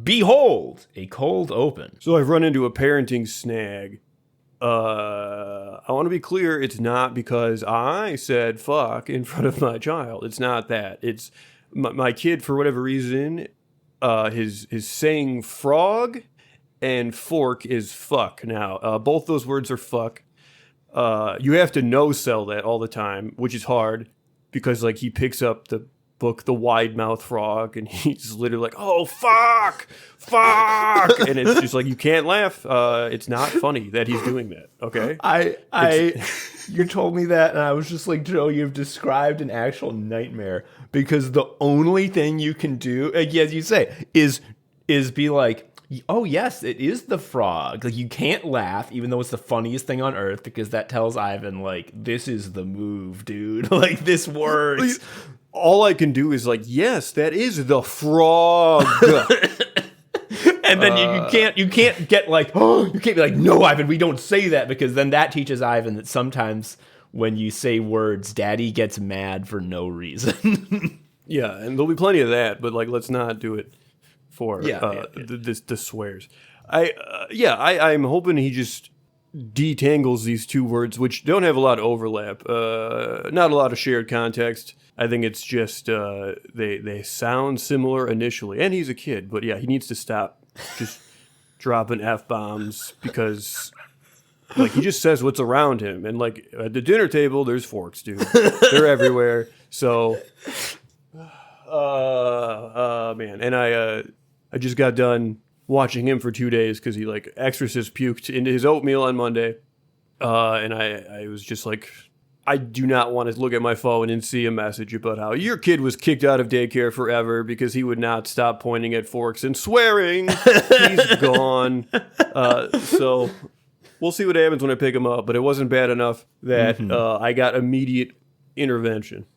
Behold, a cold open. So I've run into a parenting snag. I want to be clear, it's not because I said fuck in front of my child. It's not that. It's my kid, for whatever reason, his saying frog and fork is fuck. Now, both those words are fuck. You have to no-sell that all the time, which is hard because, like, he picks up the book, The Wide Mouth Frog, and he's literally like, oh, fuck, and it's just like, you can't laugh. It's not funny that he's doing that, okay? You told me that, and I was just like, Joe, you've described an actual nightmare, because the only thing you can do, as you say, is be like, oh, yes, it is the frog. Like, you can't laugh, even though it's the funniest thing on earth, because that tells Ivan, like, this is the move, dude. Like, this works. All I can do is like, yes, that is the frog. And then you can't get like, oh, you can't be like, no, Ivan, we don't say that, because then that teaches Ivan that sometimes when you say words, Daddy gets mad for no reason. Yeah, and there'll be plenty of that, but like, let's not do it for the swears. I'm hoping he just detangles these two words, which don't have a lot of overlap, not a lot of shared context. I think it's just they sound similar initially, and he's a kid, but yeah, he needs to stop just dropping F-bombs, because like, he just says what's around him, and like, at the dinner table there's forks, dude. They're everywhere. So man, and I just got done watching him for 2 days because he like exorcist puked into his oatmeal on Monday, and I was just like, I do not want to look at my phone and see a message about how your kid was kicked out of daycare forever because he would not stop pointing at forks and swearing. He's gone. So we'll see what happens when I pick him up, but it wasn't bad enough that I got immediate intervention.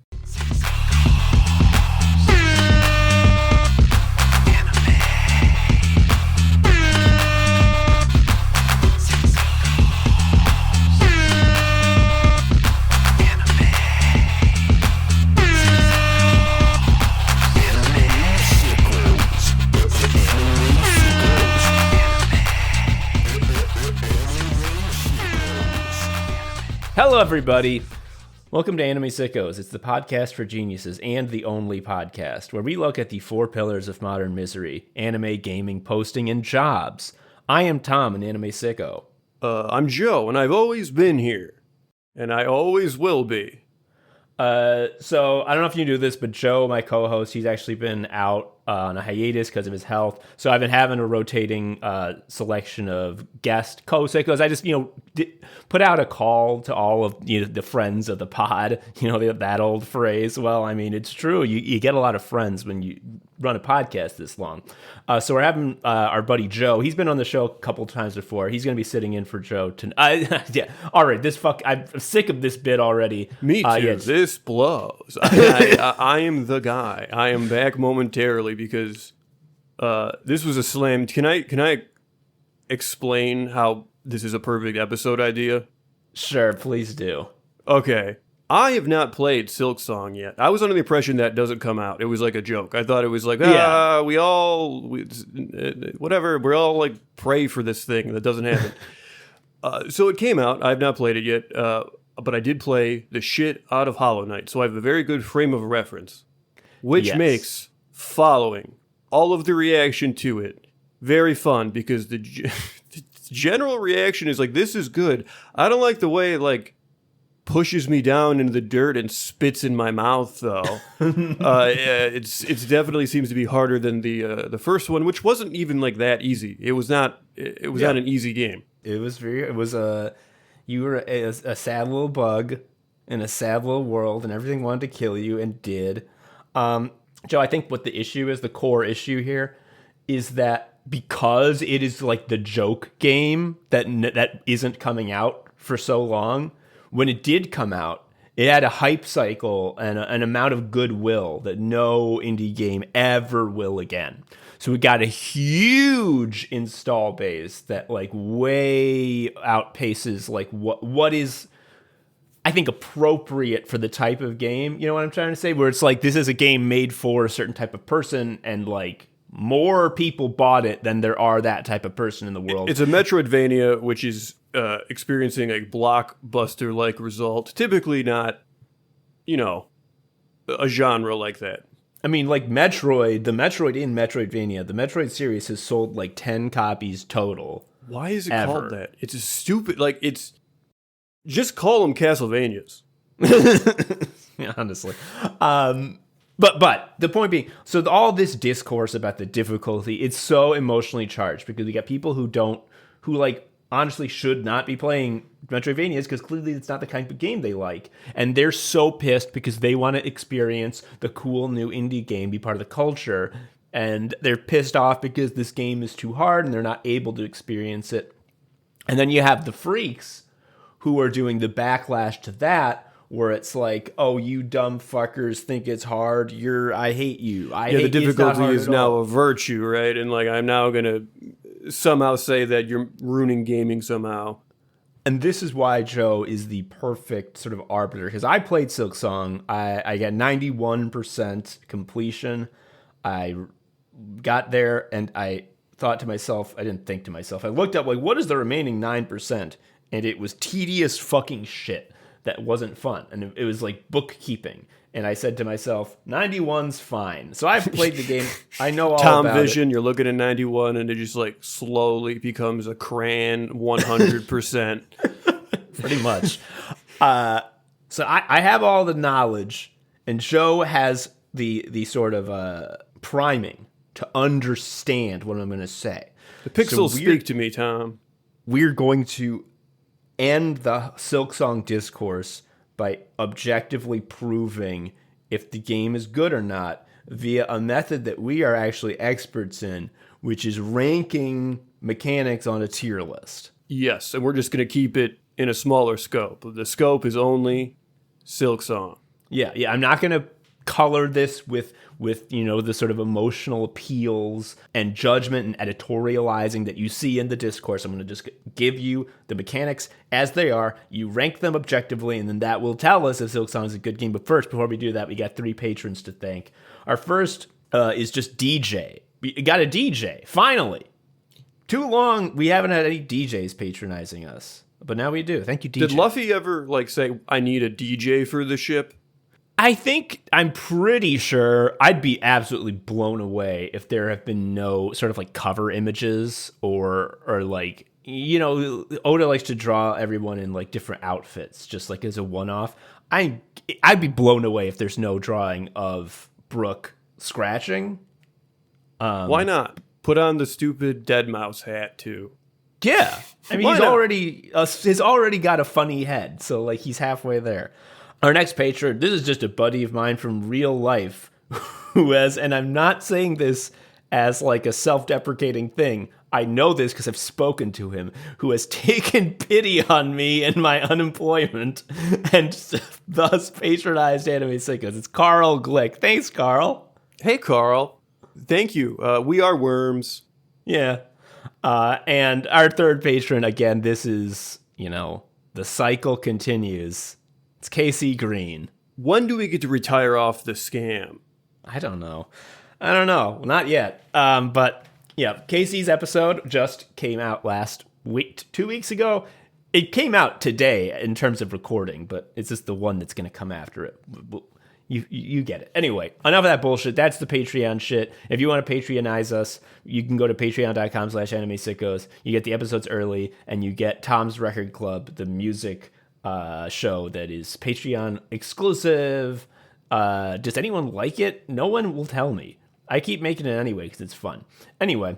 Hello, everybody. Welcome to Anime Sickos. It's the podcast for geniuses and the only podcast where we look at the four pillars of modern misery: anime, gaming, posting, and jobs. I am Tom, an anime sicko. I'm Joe, and I've always been here, and I always will be. So I don't know if you do this, but Joe, my co-host, he's actually been out on a hiatus because of his health. So I've been having a rotating selection of guest co-sickos. I just, put out a call to all of the friends of the pod. That old phrase. Well, I mean, it's true. You get a lot of friends when you run a podcast this long. So we're having our buddy Joe. He's been on the show a couple times before. He's going to be sitting in for Joe tonight. Yeah. All right. I'm sick of this bit already. Me too. This blows. I am the guy. I am back momentarily because this was a slam. Can I explain how this is a perfect episode idea? Sure, please do. Okay. I have not played Silksong yet. I was under the impression that doesn't come out. It was like a joke. I thought it was like, whatever. We're all like, pray for this thing that doesn't happen. So it came out. I have not played it yet, but I did play the shit out of Hollow Knight. So I have a very good frame of reference, which makes following all of the reaction to it very fun, because the general reaction is like, this is good. I don't like the way it like pushes me down into the dirt and spits in my mouth, though. It's definitely seems to be harder than the first one, which wasn't even like that easy. It was not not an easy game. You were a sad little bug in a sad little world, and everything wanted to kill you and did. Joe, I think what the issue is, the core issue here, is that because it is like the joke game that isn't coming out for so long, when it did come out, it had a hype cycle and an amount of goodwill that no indie game ever will again. So we got a huge install base that like way outpaces like what is, I think, appropriate for the type of game. You know what I'm trying to say? Where it's like, this is a game made for a certain type of person, and like more people bought it than there are that type of person in the world. It's a Metroidvania, which is experiencing a blockbuster-like result. Typically not, a genre like that. I mean, like Metroid, the Metroid in Metroidvania, the Metroid series has sold like 10 copies total. Why is it ever. called that? It's a stupid, it's, just call them Castlevanias. Yeah, honestly. But the point being, so all this discourse about the difficulty, it's so emotionally charged because we got people who like honestly should not be playing Metroidvanias because clearly it's not the kind of game they like. And they're so pissed because they want to experience the cool new indie game, be part of the culture. And they're pissed off because this game is too hard and they're not able to experience it. And then you have the freaks who are doing the backlash to that, where it's like, oh, you dumb fuckers think it's hard. I hate you. The difficulty is now a virtue, right? And like, I'm now going to somehow say that you're ruining gaming somehow. And this is why Joe is the perfect sort of arbiter. Because I played Silksong. I got 91% completion. I got there and I thought to myself, I didn't think to myself, I looked up, like, what is the remaining 9%? And it was tedious fucking shit that wasn't fun. And it was like bookkeeping. And I said to myself, 91's fine. So I've played the game. I know all Tom about Vision, it. You're looking at 91 and it just like slowly becomes a crayon 100%. Pretty much. So I have all the knowledge, and Joe has the sort of priming to understand what I'm going to say. The pixels speak to me, Tom. We're going to end the Silksong discourse by objectively proving if the game is good or not via a method that we are actually experts in, which is ranking mechanics on a tier list. Yes, and we're just going to keep it in a smaller scope. The scope is only Silksong. Yeah, I'm not going to color this with the sort of emotional appeals and judgment and editorializing that you see in the discourse. I'm going to just give you the mechanics as they are. You rank them objectively, and then that will tell us if Silksong is a good game. But first, before we do that, we got 3 patrons to thank. Our first is just DJ. We got a DJ, finally. Too long, we haven't had any DJs patronizing us. But now we do. Thank you, DJ. Did Luffy ever say, I need a DJ for the ship? I'm pretty sure I'd be absolutely blown away if there have been no sort of like cover images or like, Oda likes to draw everyone in like different outfits, just like as a one-off. I'd be blown away if there's no drawing of Brooke scratching. Why not? Put on the stupid dead mouse hat too. Yeah. I mean, he's already got a funny head. So like he's halfway there. Our next patron, this is just a buddy of mine from real life who has, and I'm not saying this as like a self-deprecating thing. I know this because I've spoken to him, who has taken pity on me and my unemployment and thus patronized Anime Sickos. It's Carl Glick. Thanks, Carl. Hey, Carl. Thank you. We are worms. Yeah. And our third patron, again, this is, the cycle continues. It's KC Green. When do we get to retire off the scam? I don't know. Not yet. But yeah, Casey's episode just came out last week, 2 weeks ago. It came out today in terms of recording, but it's just the one that's going to come after it. You get it. Anyway, enough of that bullshit. That's the Patreon shit. If you want to Patreonize us, you can go to patreon.com/animesickos. You get the episodes early, and you get Tom's Record Club, the music show that is Patreon exclusive. Does anyone like it? No one will tell me. I keep making it anyway because it's fun. Anyway,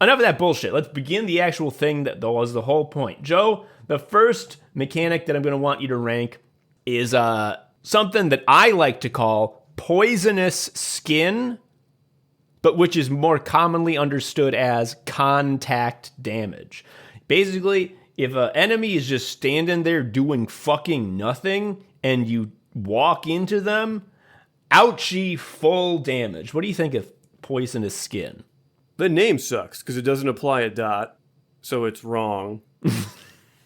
enough of that bullshit. Let's begin the actual thing that was the whole point. Joe, the first mechanic that I'm going to want you to rank is something that I like to call poisonous skin, but which is more commonly understood as contact damage. Basically, if an enemy is just standing there doing fucking nothing and you walk into them, ouchie, full damage. What do you think of poisonous skin? The name sucks because it doesn't apply a dot, so it's wrong.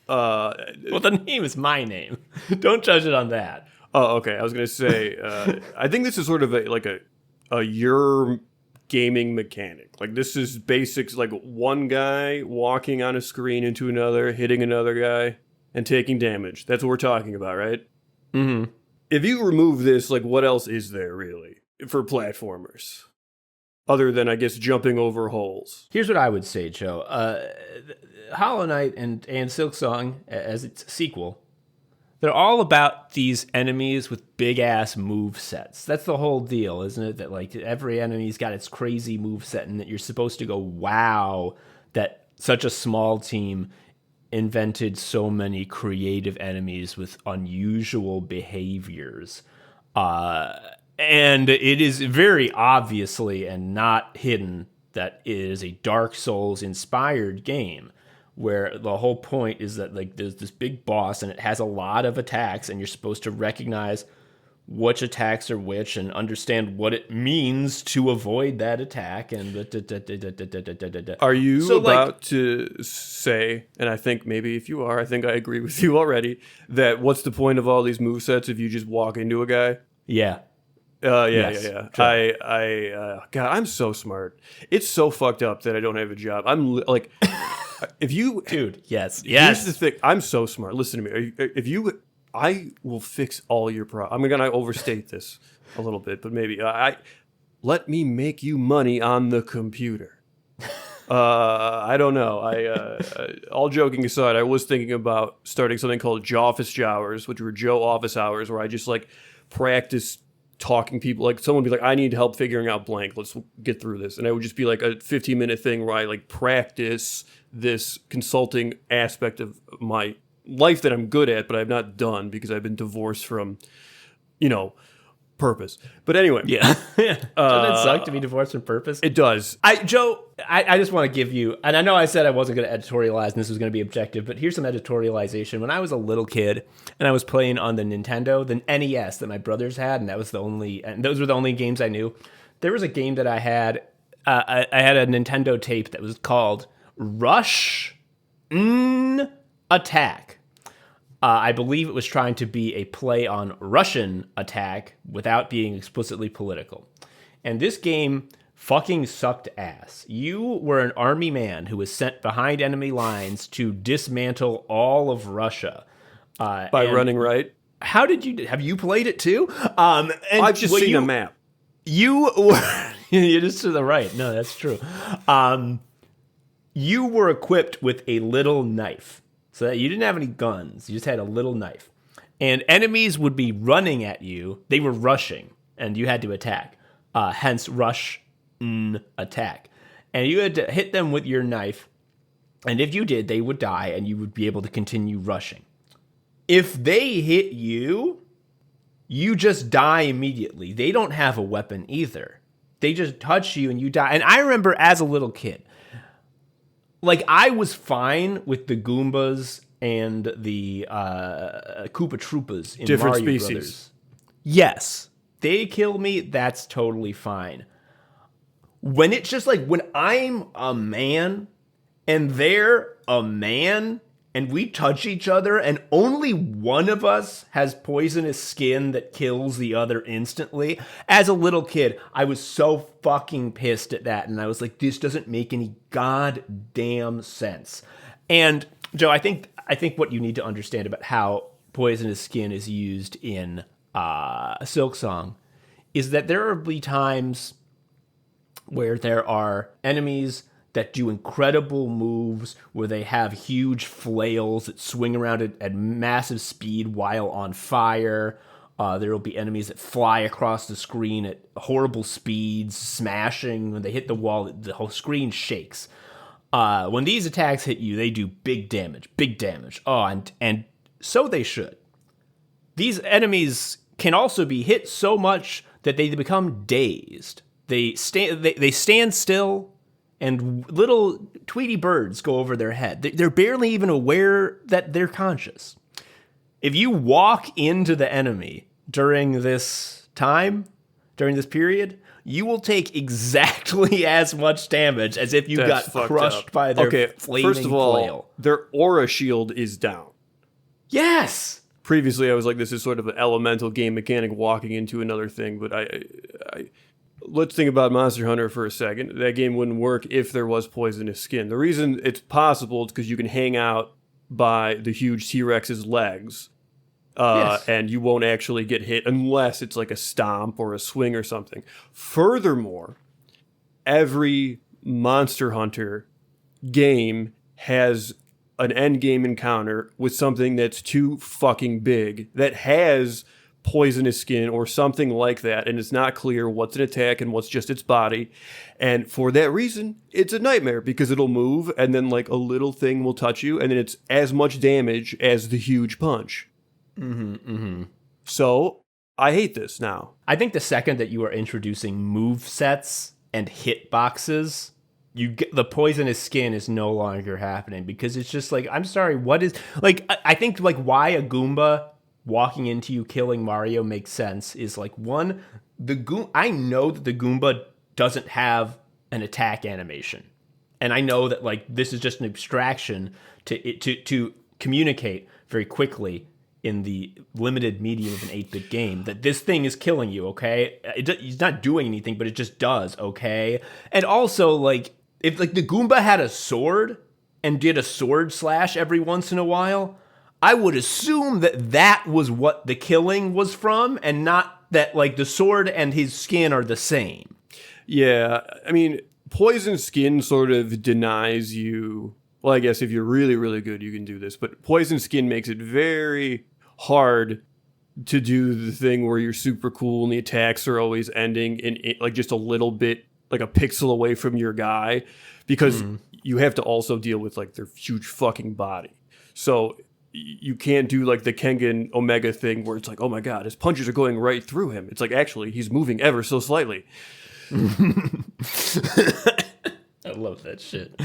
Well, the name is my name. Don't judge it on that. Oh, okay. I was going to say, I think this is sort of a your gaming mechanic. Like, this is basics, like one guy walking on a screen into another, hitting another guy, and taking damage. That's what we're talking about, right? Mm-hmm. If you remove this, like, what else is there, really, for platformers? Other than, I guess, jumping over holes. Here's what I would say, Joe. Hollow Knight and Silksong, as its sequel, they're all about these enemies with big ass move sets. That's the whole deal, isn't it? That like every enemy's got its crazy move set, and that you're supposed to go, wow, that such a small team invented so many creative enemies with unusual behaviors. And it is very obviously and not hidden that it is a Dark Souls inspired game, where the whole point is that like there's this big boss and it has a lot of attacks, and you're supposed to recognize which attacks are which and understand what it means to avoid that attack. And are you about to say, and I think maybe if you are, I think I agree with you already, that what's the point of all these movesets if you just walk into a guy? Yeah. Yeah. Sure. God, I'm so smart. It's so fucked up that I don't have a job. I'm like, if you, Dude, yes. Here's the thing. I'm so smart. Listen to me. I will fix all your problems. I'm gonna overstate this a little bit, but maybe let me make you money on the computer. I don't know. All joking aside, I was thinking about starting something called Jawfist Hours, which were Joe Office Hours, where I just like practice talking people. Like someone would be like, I need help figuring out blank. Let's get through this. And I would just be like a 15-minute thing where I like practice this consulting aspect of my life that I'm good at, but I've not done because I've been divorced from, purpose. But anyway. Yeah. Doesn't it suck to be divorced from purpose? It does. Joe, I just want to give you, and I know I said I wasn't going to editorialize and this was going to be objective, but here's some editorialization. When I was a little kid and I was playing on the Nintendo, the NES that my brothers had, and those were the only games I knew. There was a game that I had, I had a Nintendo tape that was called Rush Attack. I believe it was trying to be a play on Russian attack without being explicitly political. And this game fucking sucked ass. You were an army man who was sent behind enemy lines to dismantle all of Russia. By running right. Have you played it too? I've just seen a map. You were, you're just to the right. No, that's true. You were equipped with a little knife. So that you didn't have any guns. You just had a little knife. And enemies would be running at you. They were rushing, and you had to attack. Hence, rush, attack. And you had to hit them with your knife. And if you did, they would die, and you would be able to continue rushing. If they hit you, you just die immediately. They don't have a weapon either. They just touch you, and you die. And I remember as a little kid, like, I was fine with the Goombas and the Koopa Troopas in Different Mario species. Brothers. Yes. They kill me, that's totally fine. When it's just like, when I'm a man, and they're a man, and we touch each other, and only one of us has poisonous skin that kills the other instantly. As a little kid, I was so fucking pissed at that, and I was like, this doesn't make any goddamn sense. And Joe, I think what you need to understand about how poisonous skin is used in Silksong is that there will be times where there are enemies that do incredible moves, where they have huge flails that swing around at massive speed while on fire. There will be enemies that fly across the screen at horrible speeds, smashing. When they hit the wall, the whole screen shakes. When these attacks hit you, they do big damage. Oh, and so they should. These enemies can also be hit so much that they become dazed. They stand still, and little Tweety birds go over their head. They're barely even aware that they're conscious. If you walk into the enemy during this period, you will take exactly as much damage as if you got crushed by their flaming first of all, flail. Their aura shield is down. Yes! Previously, I was like, this is sort of an elemental game mechanic walking into another thing, but let's think about Monster Hunter for a second. That game wouldn't work if there was poisonous skin. The reason it's possible is because you can hang out by the huge T-Rex's legs, Yes. and you won't actually get hit unless it's like a stomp or a swing or something. Furthermore, every Monster Hunter game has an end game encounter with something that's too fucking big that has poisonous skin or something like that, and it's not clear what's an attack and what's just its body. And for that reason, it's a nightmare because it'll move and then like a little thing will touch you and then it's as much damage as the huge punch. So I hate this now. I think the second that you are introducing move sets and hitboxes, you get the poisonous skin is no longer happening because it's just like, I'm sorry, what is like, I think like why a Goomba walking into you killing Mario makes sense is like one, I know that the Goomba doesn't have an attack animation. And I know that like this is just an abstraction to communicate very quickly in the limited medium of an 8-bit game that this thing is killing you, okay? He's not doing anything, but it just does, okay? And also, like, if like the Goomba had a sword and did a sword slash every once in a while, I would assume that that was what the killing was from and not that, like, the sword and his skin are the same. Yeah, I mean, poison skin sort of denies you. Well, I guess if you're really, really good, you can do this. But poison skin makes it very hard to do the thing where you're super cool and the attacks are always ending in like just a little bit, like a pixel away from your guy, because you have to also deal with like their huge fucking body. So you can't do like the Kengan Omega thing where it's like, oh my god, his punches are going right through him. It's like, actually, he's moving ever so slightly. I love that shit.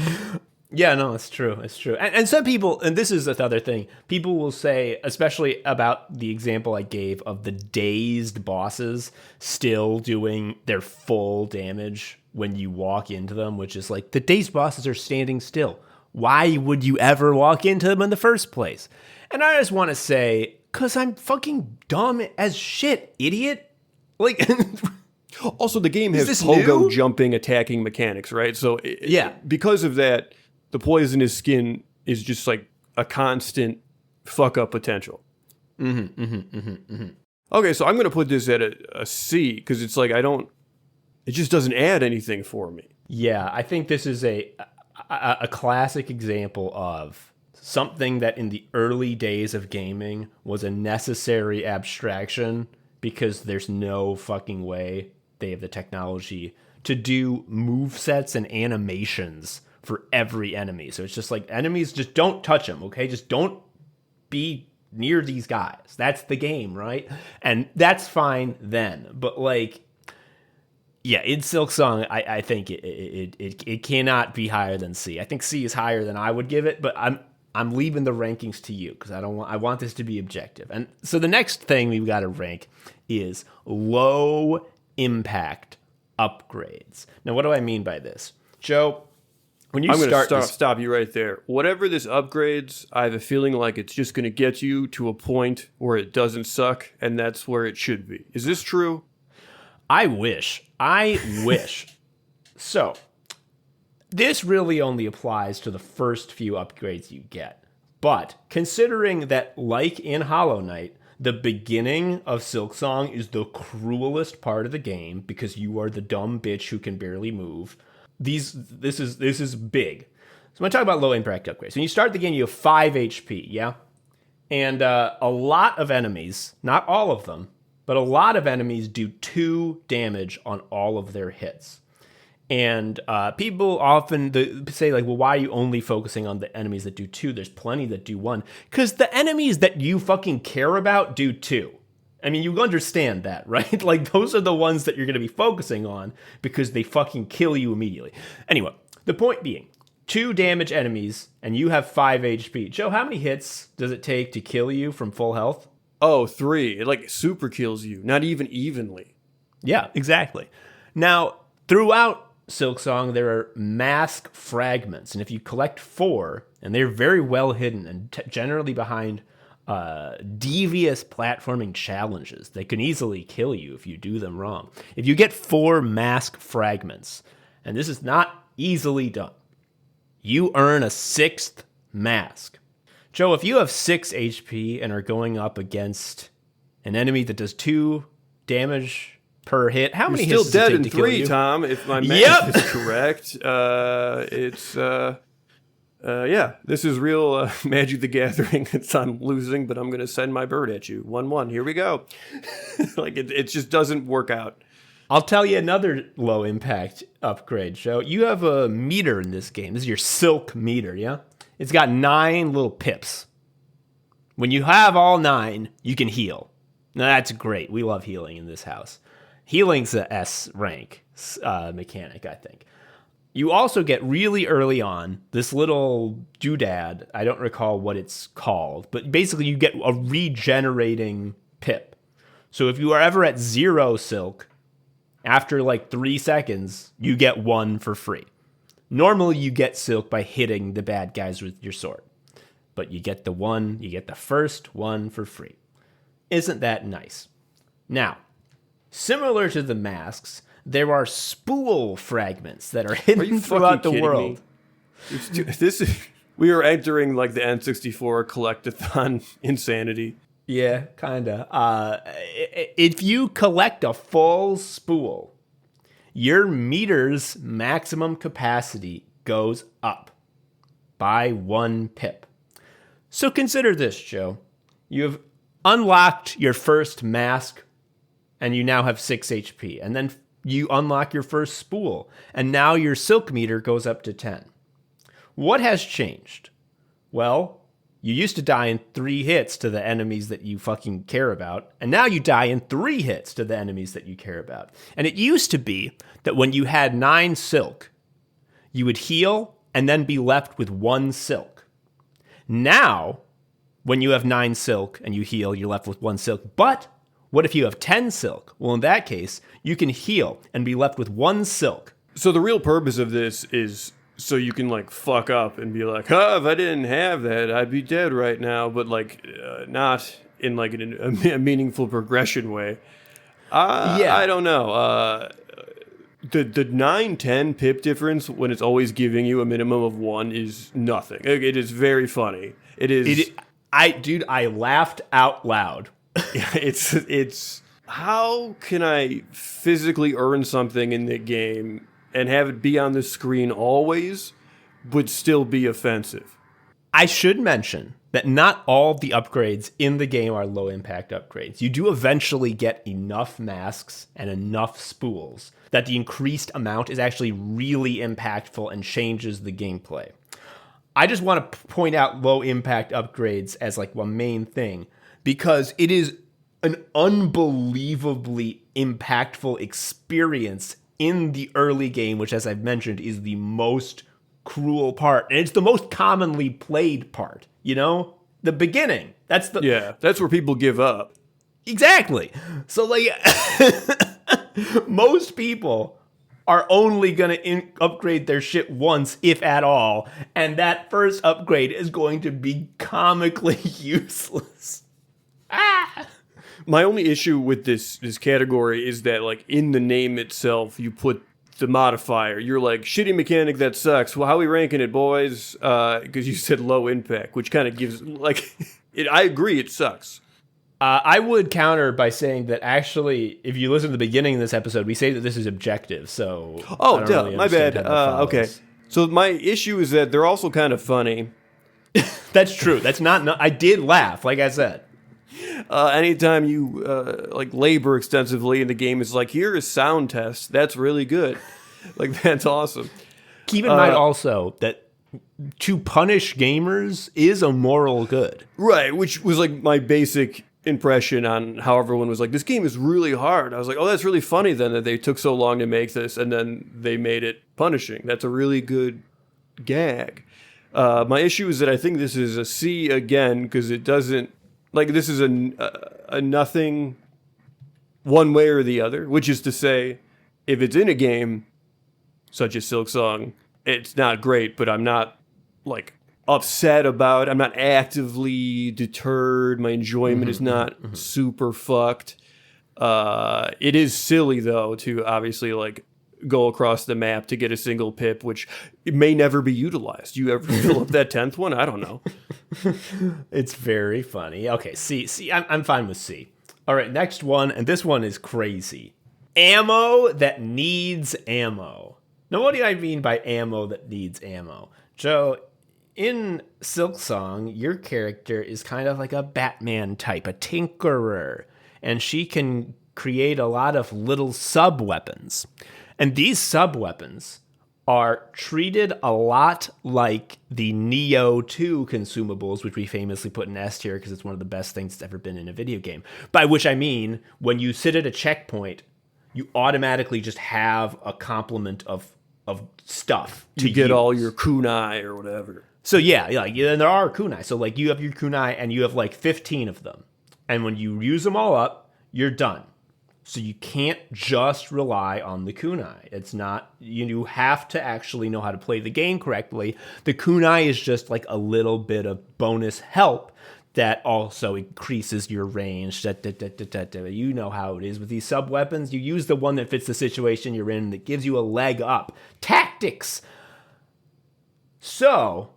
Yeah, no, it's true. It's true. And some people, and this is another thing, people will say, especially about the example I gave of the dazed bosses still doing their full damage when you walk into them, which is like, the dazed bosses are standing still. Why would you ever walk into them in the first place? And I just want to say, because I'm fucking dumb as shit, idiot. Like... Also, the game has this pogo new? jumping attacking mechanics, right? So Yeah. because of that, the poisonous skin is just like a constant fuck up potential. Okay, so I'm going to put this at a C because it's like it just doesn't add anything for me. Yeah, I think this is a classic example of something that in the early days of gaming was a necessary abstraction because there's no fucking way they have the technology to do movesets and animations for every enemy. So it's just like, enemies, just don't touch them, okay? Just don't be near these guys. That's the game, right? And that's fine then. But like, yeah, in Silksong, I think it cannot be higher than C. I think C is higher than I would give it, but I'm leaving the rankings to you because I want this to be objective. And so the next thing we've got to rank is low impact upgrades. Now, what do I mean by this, Joe? When you I'm going to this, stop you right there. Whatever this upgrades, I have a feeling like it's just going to get you to a point where it doesn't suck, and that's where it should be. Is this true? I wish. So, this really only applies to the first few upgrades you get. But considering that, like in Hollow Knight, the beginning of Silksong is the cruelest part of the game because you are the dumb bitch who can barely move. This is big. So I'm going to talk about low impact upgrades. When you start the game, you have 5 HP, yeah? And a lot of enemies, not all of them, but a lot of enemies do 2 damage on all of their hits. And people often say, like, well, why are you only focusing on the enemies that do 2? There's plenty that do 1. Because the enemies that you fucking care about do 2. I mean, you understand that, right? Like, those are the ones that you're going to be focusing on because they fucking kill you immediately. Anyway, the point being, 2 damage enemies, and you have 5 HP. Joe, how many hits does it take to kill you from full health? Oh, 3. It like super kills you, not even evenly. Yeah, exactly. Now, throughout Silksong, there are mask fragments, and if you collect 4, and they're very well hidden and generally behind devious platforming challenges that can easily kill you if you do them wrong. If you get 4 mask fragments, and this is not easily done, you earn a 6th mask. Joe, if you have 6 HP and are going up against an enemy that does 2 damage per hit, how many hits still does it dead take in to kill 3, you? Tom, if my math is correct. Yeah, this is real Magic the Gathering. I'm losing, but I'm going to send my bird at you. 1-1, here we go. Like, it just doesn't work out. I'll tell you another low impact upgrade, Joe. You have a meter in this game. This is your Silk meter, yeah? It's got 9 little pips. When you have all 9, you can heal. Now, that's great. We love healing in this house. Healing's a S rank mechanic, I think. You also get really early on this little doodad. I don't recall what it's called, but basically you get a regenerating pip. So if you are ever at 0 silk, after like 3 seconds, you get 1 for free. Normally you get silk by hitting the bad guys with your sword, but you get the first 1 for free. Isn't that nice? Now, similar to the masks, there are spool fragments that are hidden throughout the world. We are entering like the N64 collectathon insanity. Yeah, kinda. If you collect a full spool, your meter's maximum capacity goes up by 1 pip. So consider this, Joe. You have unlocked your first mask, and you now have 6 HP. And then you unlock your first spool, and now your silk meter goes up to 10. What has changed? Well, you used to die in 3 hits to the enemies that you fucking care about, and now you die in 3 hits to the enemies that you care about. And it used to be that when you had 9 silk, you would heal and then be left with 1 silk. Now, when you have 9 silk and you heal, you're left with 1 silk. But what if you have 10 silk? Well, in that case, you can heal and be left with 1 silk. So the real purpose of this is so you can like fuck up and be like, oh, if I didn't have that, I'd be dead right now. But like, not in like a meaningful progression way. Yeah. I don't know. The 9-10 pip difference when it's always giving you a minimum of 1 is nothing. It is very funny. It is. I laughed out loud. It's how can I physically earn something in the game and have it be on the screen always, but still be offensive? I should mention that not all the upgrades in the game are low impact upgrades. You do eventually get enough masks and enough spools that the increased amount is actually really impactful and changes the gameplay. I just want to point out low impact upgrades as like one main thing, because it is an unbelievably impactful experience in the early game, which, as I've mentioned, is the most cruel part. And it's the most commonly played part, you know? The beginning. That's where people give up. Exactly. So, like, most people are only going to upgrade their shit once, if at all. And that first upgrade is going to be comically useless. My only issue with this category is that, like, in the name itself, you put the modifier. You're like, shitty mechanic that sucks. Well, how are we ranking it, boys? Because you said low impact, which kind of gives, like, I agree, it sucks. I would counter by saying that actually, if you listen to the beginning of this episode, we say that this is objective, so... Oh, duh, really my bad. Okay. So my issue is that they're also kind of funny. That's true. That's not... I did laugh, like I said. Anytime you like labor extensively in the game, it's like, here is sound test. That's really good. Like, that's awesome. Keep in mind also that to punish gamers is a moral good. Right, which was like my basic impression on how everyone was like, this game is really hard. I was like, oh, that's really funny then that they took so long to make this and then they made it punishing. That's a really good gag. My issue is that I think this is a C again, because it doesn't, like, this is a nothing one way or the other, which is to say, if it's in a game such as Silksong, it's not great, but I'm not like upset about. I'm not actively deterred. My enjoyment is not super fucked. It is silly though to obviously like go across the map to get a single pip, which it may never be utilized. You ever fill up that 10th one? I don't know. It's very funny. Okay, C. I'm fine with C. All right, next one, and this one is crazy. Ammo that needs ammo. Now, what do I mean by ammo that needs ammo? Joe, in Silksong, your character is kind of like a Batman type, a tinkerer, and she can create a lot of little sub-weapons. And these sub-weapons are treated a lot like the Neo 2 consumables, which we famously put in S tier because it's one of the best things that's ever been in a video game. By which I mean, when you sit at a checkpoint, you automatically just have a complement of stuff to get all your kunai or whatever. So yeah, and there are kunai. So like you have your kunai and you have like 15 of them. And when you use them all up, you're done. So you can't just rely on the kunai. It's not, you have to actually know how to play the game correctly. The kunai is just like a little bit of bonus help that also increases your range. You know how it is with these sub-weapons. You use the one that fits the situation you're in that gives you a leg up. Tactics! So,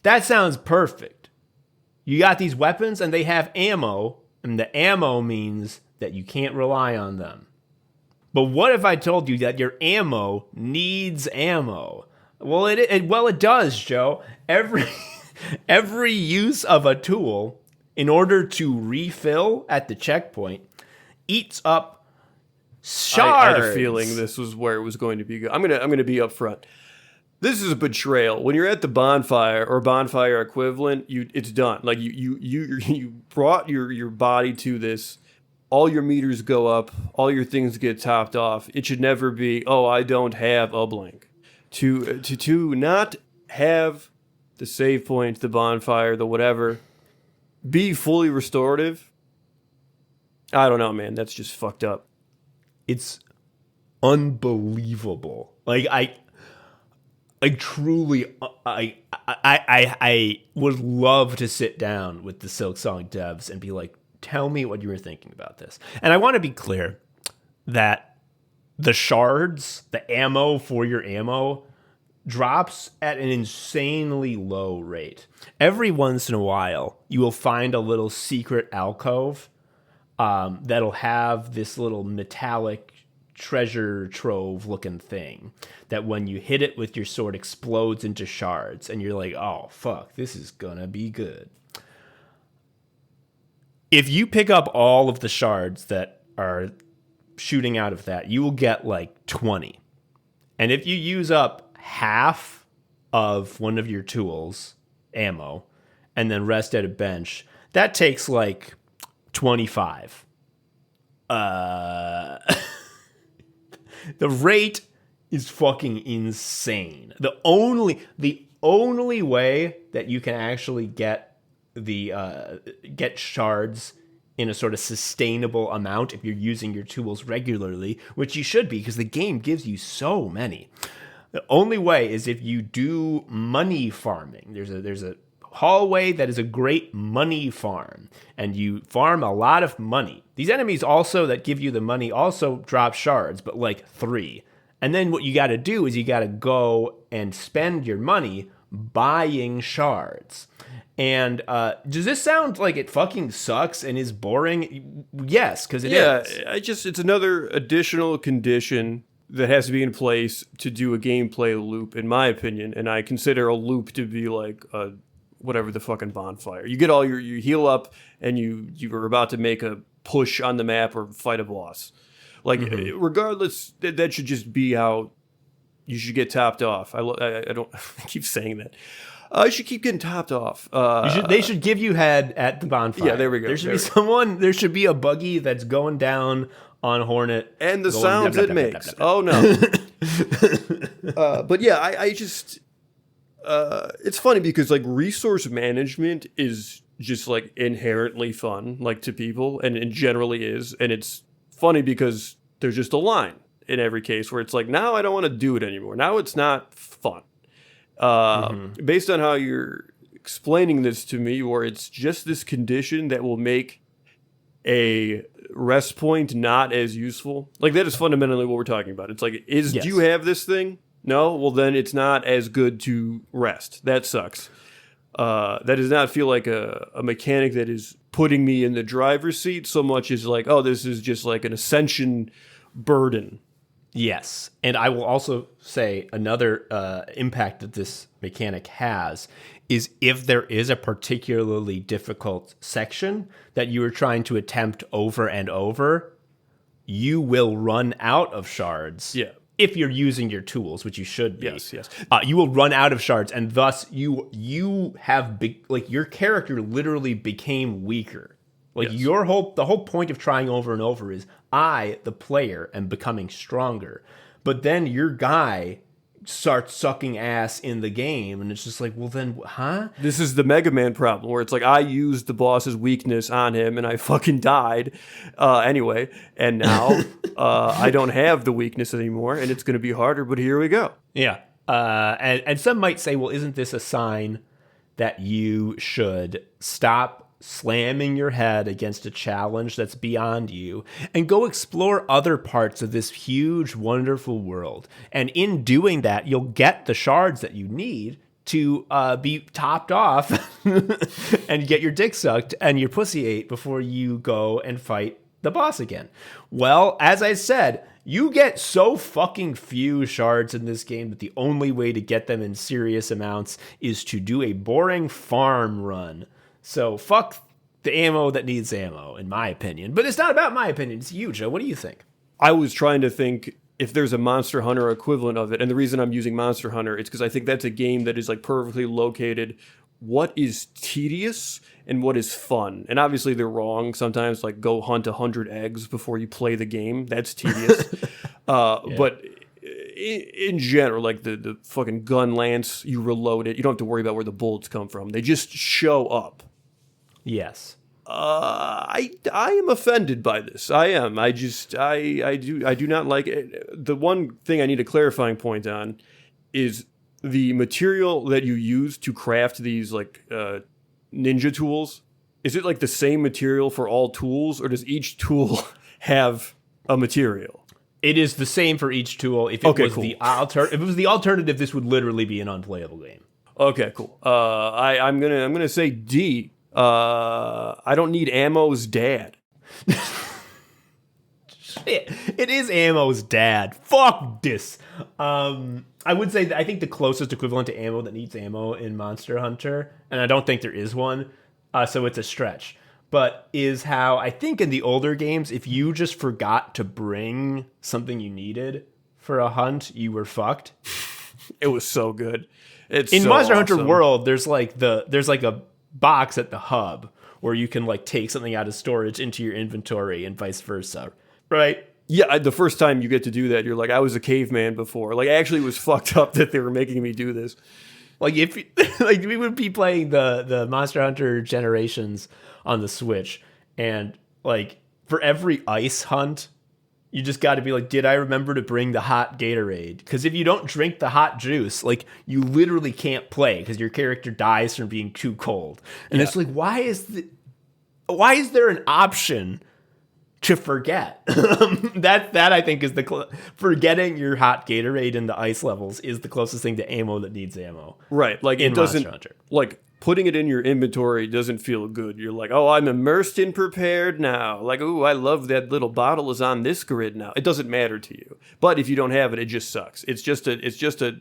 that sounds perfect. You got these weapons and they have ammo, and the ammo means that you can't rely on them. But what if I told you that your ammo needs ammo? Well, it does, Joe. Every use of a tool in order to refill at the checkpoint eats up shards. I had a feeling this was where it was going to be good. I'm gonna be upfront. This is a betrayal. When you're at the bonfire or bonfire equivalent, it's done. Like you brought your body to this. All your meters go up. All your things get topped off. It should never be, oh, I don't have a blank. To not have the save point, the bonfire, the whatever, be fully restorative. I don't know, man. That's just fucked up. It's unbelievable. Like I truly, I would love to sit down with the Silksong devs and be like, tell me what you were thinking about this. And I want to be clear that the shards, the ammo for your ammo, drops at an insanely low rate. Every once in a while, you will find a little secret alcove that'll have this little metallic treasure trove looking thing that when you hit it with your sword explodes into shards, and you're like, oh, fuck, this is gonna be good. If you pick up all of the shards that are shooting out of that, you will get like 20. And if you use up half of one of your tools, ammo, and then rest at a bench, that takes like 25. The rate is fucking insane. The only way that you can actually get shards in a sort of sustainable amount if you're using your tools regularly, which you should be because the game gives you so many. The only way is if you do money farming. There's a hallway that is a great money farm, and you farm a lot of money. These enemies also that give you the money also drop shards, but like 3. And then what you got to do is you got to go and spend your money buying shards. And does this sound like it fucking sucks and is boring? Yes, because it is. Yeah, it's another additional condition that has to be in place to do a gameplay loop, in my opinion. And I consider a loop to be like whatever the fucking bonfire. You get all you heal up, and you are about to make a push on the map or fight a boss. Like regardless, that should just be how you should get topped off. I don't I keep saying that. I should keep getting topped off. They should give you head at the bonfire. Yeah, there we go. There should be a buggy that's going down on Hornet. And the sounds it makes. Oh, no. But yeah, I just... it's funny because like resource management is just like inherently fun, like to people, and it generally is. And it's funny because there's just a line in every case where it's like, now I don't want to do it anymore. Now it's not fun. Based on how you're explaining this to me, or it's just this condition that will make a rest point not as useful. Like, that is fundamentally what we're talking about. It's like, Yes. do you have this thing? No? Well, then it's not as good to rest. That sucks. That does not feel like a mechanic that is putting me in the driver's seat so much as like, oh, this is just like an ascension burden. Yes. And I will also say another impact that this mechanic has is if there is a particularly difficult section that you are trying to attempt over and over, you will run out of shards. Yeah. If you're using your tools, which you should be. Yes. You will run out of shards, and thus you have like your character literally became weaker. Like Yes. the whole point of trying over and over is I, the player, am becoming stronger. But then your guy starts sucking ass in the game, and it's just like, well then, huh? This is the Mega Man problem, where it's like I used the boss's weakness on him and I fucking died anyway, and now I don't have the weakness anymore, and it's going to be harder, but here we go. Yeah. And some might say, well, isn't this a sign that you should stop slamming your head against a challenge that's beyond you and go explore other parts of this huge, wonderful world? And in doing that, you'll get the shards that you need to be topped off and get your dick sucked and your pussy ate before you go and fight the boss again. Well, as I said, you get so fucking few shards in this game that the only way to get them in serious amounts is to do a boring farm run. So fuck the ammo that needs ammo, in my opinion. But it's not about my opinion. It's you, Joe. What do you think? I was trying to think if there's a Monster Hunter equivalent of it, and the reason I'm using Monster Hunter is because I think that's a game that is like perfectly located. What is tedious and what is fun? And obviously they're wrong. Sometimes like go hunt 100 eggs before you play the game. That's tedious. But in general, like the fucking gun lance, you reload it. You don't have to worry about where the bullets come from. They just show up. Yes. I am offended by this. I am. I do not like it. The one thing I need a clarifying point on is the material that you use to craft these like ninja tools. Is it like the same material for all tools, or does each tool have a material? It is the same for each tool. If it Okay, was cool. if it was the alternative, this would literally be an unplayable game. Okay, cool. I'm gonna say D. I don't need ammo's dad. Shit. It is ammo's dad. Fuck this. I would say that I think the closest equivalent to ammo that needs ammo in Monster Hunter, and I don't think there is one, so it's a stretch, but is how I think in the older games, if you just forgot to bring something you needed for a hunt, you were fucked. It was so good. It's In so Monster Hunter awesome. World, there's like a box at the hub where you can like take something out of storage into your inventory and vice versa, right? Yeah, the first time you get to do that, you're like, I was a caveman before. Like, actually, it was fucked up that they were making me do this. Like if like we would be playing the Monster Hunter Generations on the Switch, and like for every ice hunt, you just got to be like, did I remember to bring the hot Gatorade? Because if you don't drink the hot juice, like you literally can't play because your character dies from being too cold. And it's like, why is there an option to forget? that I think is forgetting your hot Gatorade in the ice levels is the closest thing to ammo that needs ammo. Right. Like, In it doesn't, Monster Hunter. like, putting it in your inventory doesn't feel good. You're like, oh, I'm immersed and prepared now. Like, ooh, I love that little bottle is on this grid now. It doesn't matter to you. But if you don't have it, it just sucks. It's just a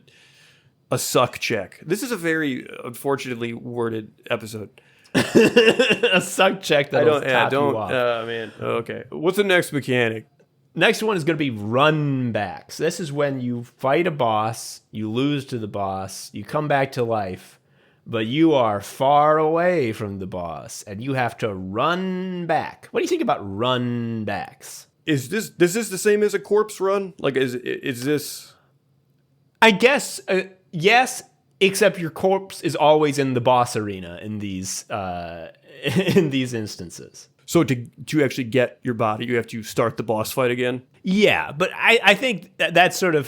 suck check. This is a very unfortunately worded episode. A suck check that top you off. Man. Okay. What's the next mechanic? Next one is going to be run backs. This is when you fight a boss, you lose to the boss, you come back to life, but you are far away from the boss, and you have to run back. What do you think about run backs? Is this the same as a corpse run? Like, is this? I guess yes, except your corpse is always in the boss arena in these instances. So to actually get your body, you have to start the boss fight again. Yeah, but I think that's sort of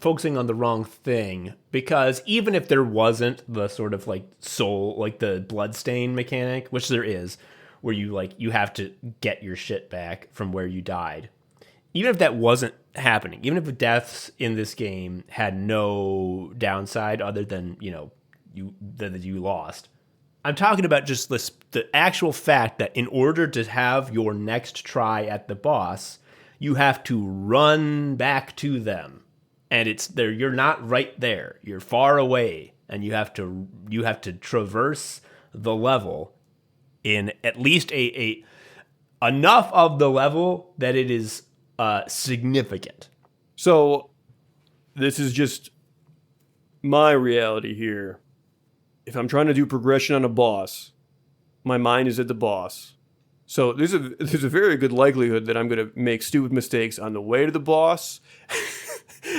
focusing on the wrong thing, because even if there wasn't the sort of like soul, like the bloodstain mechanic, which there is, where you have to get your shit back from where you died, even if that wasn't happening, even if the deaths in this game had no downside other than that you lost. I'm talking about just the actual fact that in order to have your next try at the boss, you have to run back to them, and it's there. You're not right there. You're far away, and you have to traverse the level in at least a enough of the level that it is significant. So this is just my reality here. If I'm trying to do progression on a boss, my mind is at the boss. So there's a very good likelihood that I'm going to make stupid mistakes on the way to the boss,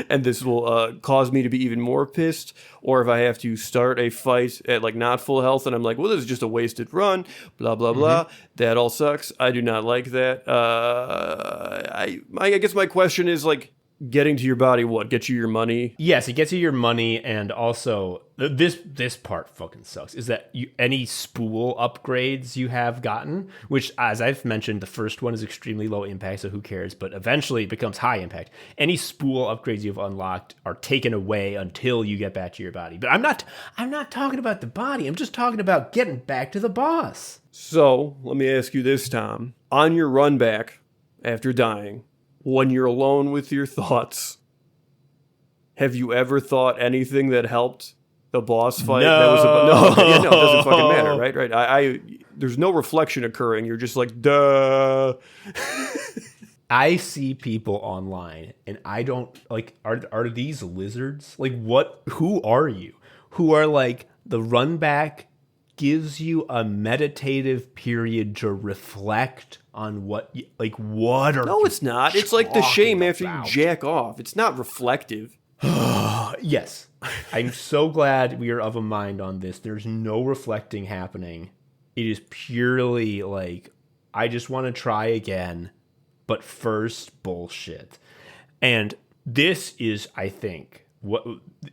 and this will cause me to be even more pissed. Or if I have to start a fight at like not full health, and I'm like, well, this is just a wasted run, blah blah blah. That all sucks. I do not like that. I guess my question is like, getting to your body, what gets you your money? Yes, it gets you your money, and also this part fucking sucks. Is that any spool upgrades you have gotten, which, as I've mentioned, the first one is extremely low impact, so who cares? But eventually it becomes high impact. Any spool upgrades you've unlocked are taken away until you get back to your body. But I'm not talking about the body. I'm just talking about getting back to the boss. So let me ask you this, Tom: on your run back after dying, when you're alone with your thoughts, have you ever thought anything that helped the boss fight? No. That was no, yeah, no, it doesn't fucking matter, right? Right. I there's no reflection occurring. You're just like, duh. I see people online, and I don't like. Are these lizards? Like, what? Who are you? Who are like the run back gives you a meditative period to reflect on what what are No, it's not. It's like the shame after you about? jack off. It's not reflective. Yes. I'm so glad we are of a mind on this. There's no reflecting happening. It is purely like, I just want to try again, but first bullshit. And this is, I think, what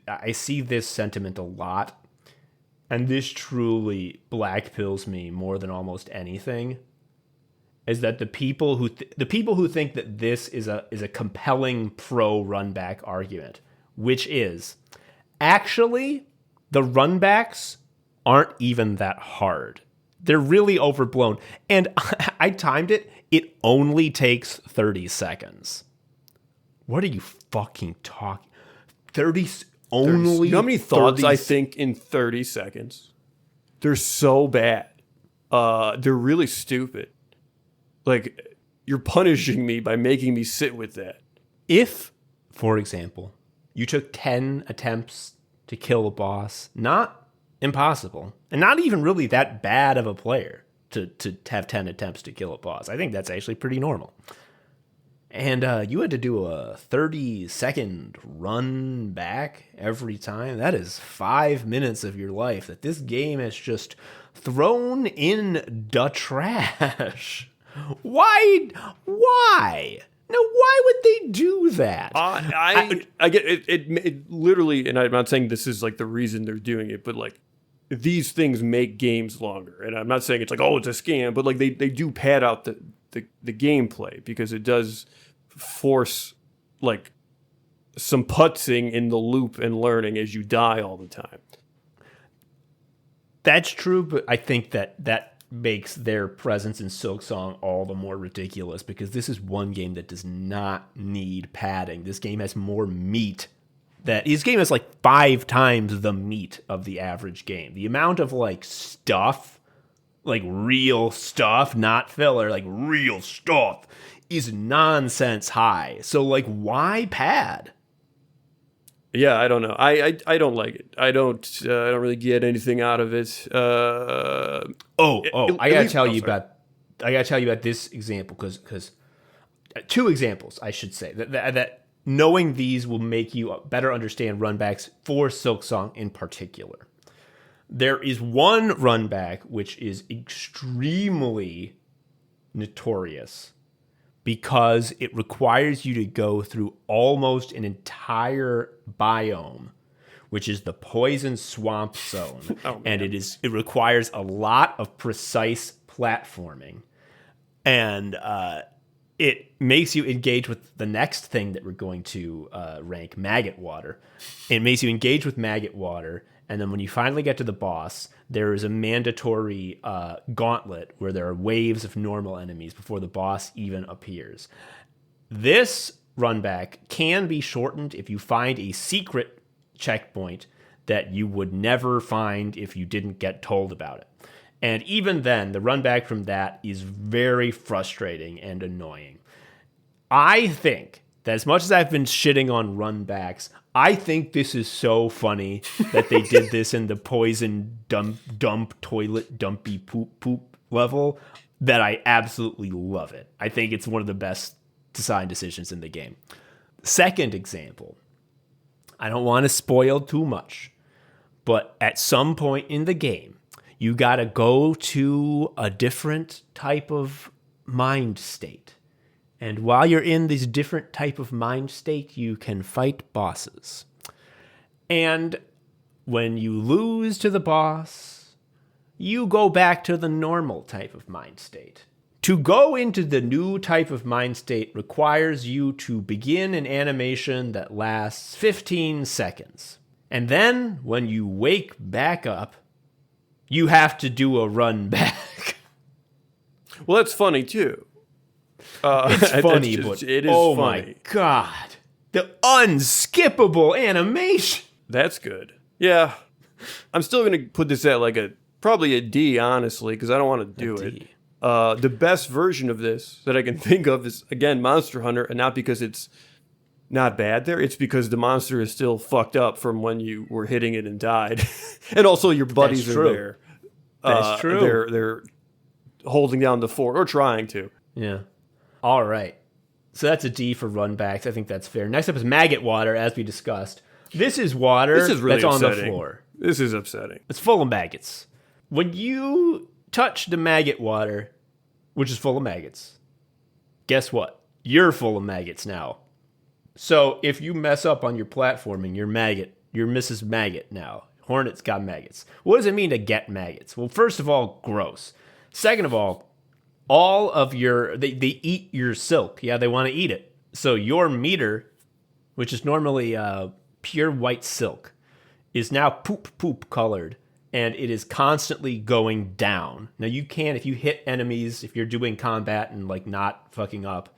I see this sentiment a lot, and this truly black pills me more than almost anything, is that the people who think that this is a compelling pro run back argument, which is actually the run backs aren't even that hard. They're really overblown. And I timed it. It only takes 30 seconds. What are you fucking talking? 30 only. You know how many thoughts 30 I think in 30 seconds? They're so bad. They're really stupid. Like, you're punishing me by making me sit with that. If, for example, you took 10 attempts to kill a boss, not impossible, and not even really that bad of a player to have 10 attempts to kill a boss. I think that's actually pretty normal. And you had to do a 30-second run back every time. That is 5 minutes of your life that this game has just thrown in the trash. Why? No, why would they do that? I get it literally, and I'm not saying this is like the reason they're doing it, but like these things make games longer. And I'm not saying it's like, oh, it's a scam, but like they do pad out the gameplay, because it does force like some putzing in the loop and learning as you die all the time. That's true, but I think that makes their presence in Silksong all the more ridiculous, because this is one game that does not need padding. This game has more meat. This game has like 5 times the meat of the average game. The amount of like stuff, like real stuff, not filler, like real stuff, is nonsense high. So like, why pad? Yeah, I don't know. I don't like it. I don't really get anything out of it. I gotta tell you about this example, because 2 examples, I should say, that knowing these will make you better understand runbacks for Silksong in particular. There is one run back which is extremely notorious because it requires you to go through almost an entire biome, which is the poison swamp zone. And it requires a lot of precise platforming. And it makes you engage with the next thing that we're going to rank, maggot water. It makes you engage with maggot water, and then when you finally get to the boss, there is a mandatory gauntlet where there are waves of normal enemies before the boss even appears. This runback can be shortened if you find a secret checkpoint that you would never find if you didn't get told about it. And even then, the run back from that is very frustrating and annoying. I think that as much as I've been shitting on run backs, I think this is so funny that they did this in the poison dump toilet dumpy poop level that I absolutely love it. I think it's one of the best design decisions in the game. Second example, I don't want to spoil too much, but at some point in the game, you got to go to a different type of mind state. And while you're in this different type of mind state, you can fight bosses. And when you lose to the boss, you go back to the normal type of mind state. To go into the new type of mind state requires you to begin an animation that lasts 15 seconds. And then when you wake back up, you have to do a run back. Well, that's funny too. It's funny, but it is oh funny. My God. The unskippable animation. That's good. Yeah. I'm still going to put this at probably a D, honestly, because I don't want to do it. The best version of this that I can think of is, again, Monster Hunter, and not because it's not bad there. It's because the monster is still fucked up from when you were hitting it and died. And also your buddies are there. That's true. They're holding down the fort, or trying to. Yeah. All right. So that's a D for runbacks. I think that's fair. Next up is maggot water, as we discussed. This is water This is really that's upsetting. on the floor. This is upsetting. It's full of maggots. When you touch the maggot water, which is full of maggots, guess what? You're full of maggots now. So if you mess up on your platforming, you're Mrs. Maggot now. Hornet's got maggots. What does it mean to get maggots? Well, first of all, gross. Second of all of they eat your silk. Yeah, they want to eat it. So your meter, which is normally pure white silk, is now poop colored, and it is constantly going down. Now you can, if you hit enemies, if you're doing combat and not fucking up,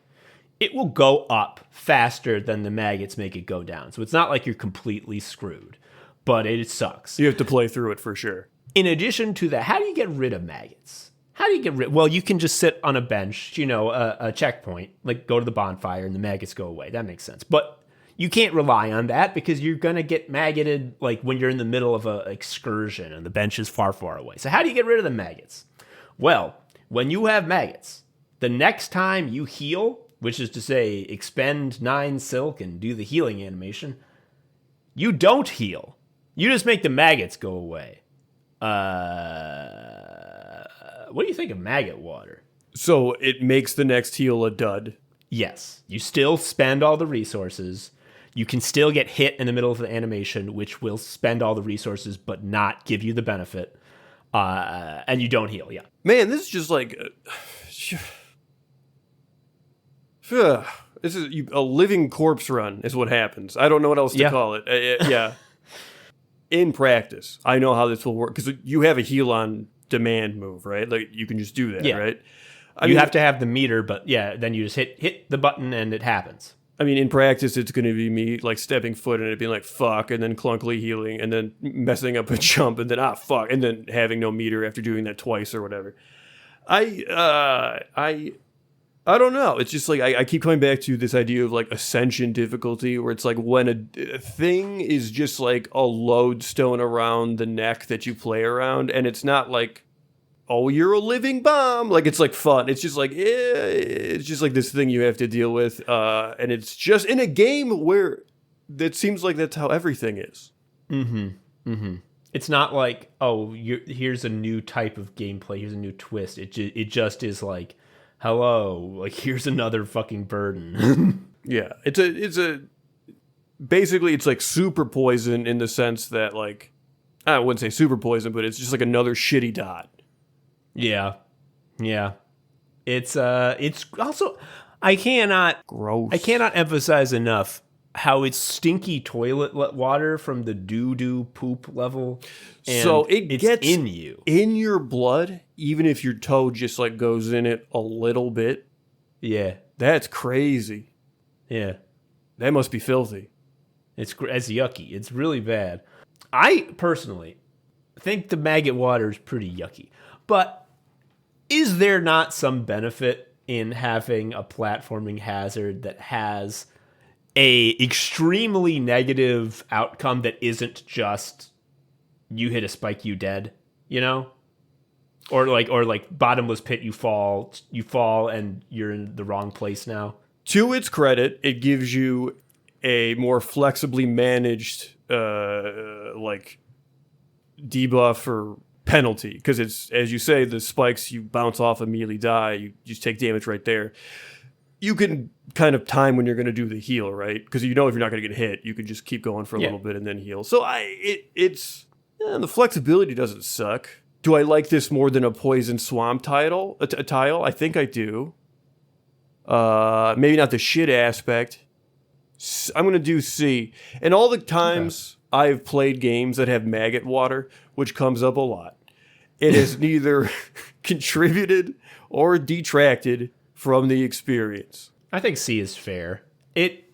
it will go up faster than the maggots make it go down. So it's not like you're completely screwed, but it sucks. You have to play through it for sure. In addition to that, how do you get rid of maggots? Well, you can just sit on a bench, a checkpoint, go to the bonfire and the maggots go away. That makes sense. But you can't rely on that because you're going to get maggoted when you're in the middle of an excursion and the bench is far, far away. So how do you get rid of the maggots? Well, when you have maggots, the next time you heal, which is to say expend 9 silk and do the healing animation, you don't heal. You just make the maggots go away. What do you think of maggot water? So it makes the next heal a dud. Yes. You still spend all the resources. You can still get hit in the middle of the animation, which will spend all the resources but not give you the benefit. And you don't heal, yeah. Man, this is just this is a living corpse run is what happens. I don't know what else to call it. Yeah. In practice, I know how this will work because you have a heal on demand move, right? You can just do that, right? You have to have the meter, but then you just hit the button and it happens. I mean, in practice, it's going to be me stepping foot and it being fuck, and then clunkily healing, and then messing up a jump, and then fuck, and then having no meter after doing that twice or whatever. I don't know. It's just I keep coming back to this idea of ascension difficulty, where it's when a thing is just a lodestone around the neck that you play around, and it's not oh, you're a living bomb. It's fun. It's just it's just this thing you have to deal with, and it's just in a game where it seems like that's how everything is. It's not like, oh, here's a new type of gameplay, here's a new twist. It just is like, hello, like here's another fucking burden. Yeah, it's a basically it's like super poison in the sense that like I wouldn't say super poison, but it's just like another shitty dot. Yeah, yeah. It's also I Gross. cannot emphasize enough how it's stinky toilet water from the doo poop level. And So it it's gets in you. in your blood, even if your toe just like goes in it a little bit. Yeah, That's crazy. yeah. That must be filthy. It's yucky. It's really bad. I personally think the maggot water is pretty yucky. But is there not some benefit in having a platforming hazard that has a extremely negative outcome that isn't just you hit a spike, you dead, you know? Or like bottomless pit, you fall and you're in the wrong place now. To its credit, it gives you a more flexibly managed like debuff or penalty because it's, as you say, the spikes you bounce off, immediately die, you just take damage right there. You can kind of time when you're going to do the heal, right? Because you know if you're not going to get hit, you can just keep going for a little bit and then heal. So the flexibility doesn't suck. Do I like this more than a poison swamp tile? A tile? I think I do. Maybe not the shit aspect. I'm going to do C. And all the times I've played games that have maggot water, which comes up a lot, it has neither contributed or detracted from the experience. I think C is fair.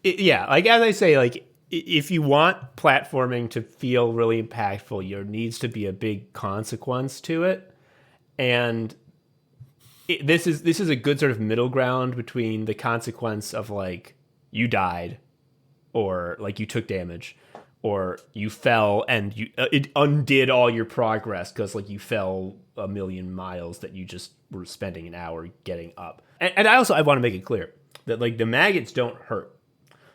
Yeah, like as I say, like if you want platforming to feel really impactful, there needs to be a big consequence to it, and this is a good sort of middle ground between the consequence of like you died, or like you took damage, or you fell and it undid all your progress because like you fell a million miles that you just were spending an hour getting up. And I want to make it clear that like the maggots don't hurt.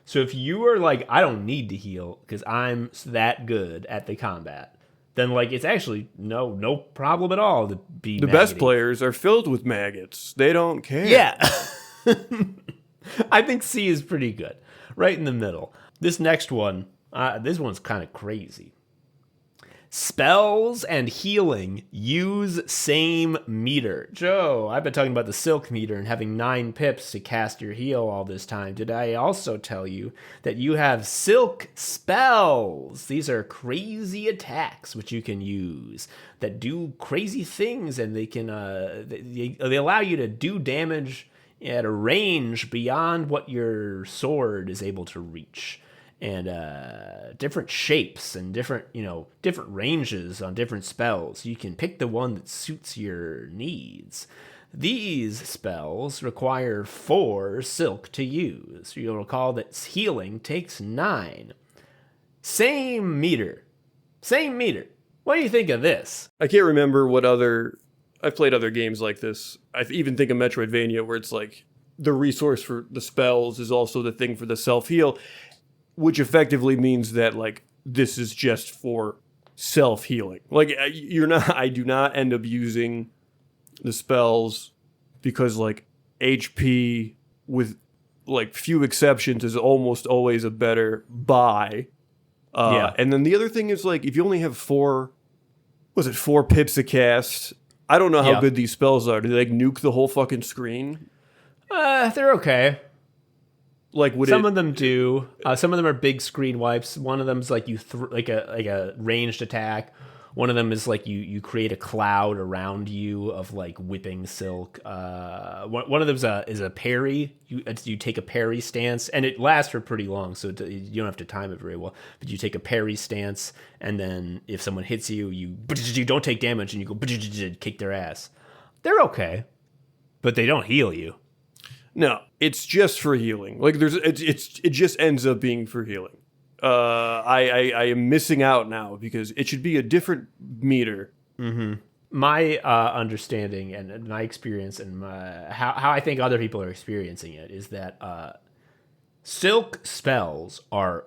So if you are like, I don't need to heal because I'm that good at the combat, then like it's actually no problem at all to be The best players are filled with maggots. They don't care. Yeah. I think C is pretty good. Right in the middle. This next one, this one's kind of crazy. Spells and healing use same meter. Joe, I've been talking about the Silk meter and having 9 pips to cast your heal all this time. Did I also tell you that you have Silk spells? These are crazy attacks which you can use that do crazy things, and they can they allow you to do damage at a range beyond what your sword is able to reach. And different shapes and different ranges on different spells. You can pick the one that suits your needs. These spells require 4 silk to use. You'll recall that healing takes 9. Same meter. What do you think of this? I can't remember what other... I've played other games like this. I even think of Metroidvania where it's like the resource for the spells is also the thing for the self-heal, which effectively means that like this is just for self-healing. Like I do not end up using the spells because like HP with like few exceptions is almost always a better buy. And then the other thing is like if you only have 4 pips to cast, I don't know how good these spells are. Do they like nuke the whole fucking screen? They're okay. Like some of them do. Some of them are big screen wipes. One of them's like you like a ranged attack. One of them is like you create a cloud around you of like whipping silk. One of them is a parry. You take a parry stance, and it lasts for pretty long, so you don't have to time it very well. But you take a parry stance, and then if someone hits you, you don't take damage, and you go kick their ass. They're okay, but they don't heal you. No, it's just for healing. Like it just ends up being for healing. I am missing out now because it should be a different meter. Mm-hmm. My understanding and my experience and how I think other people are experiencing it is that silk spells are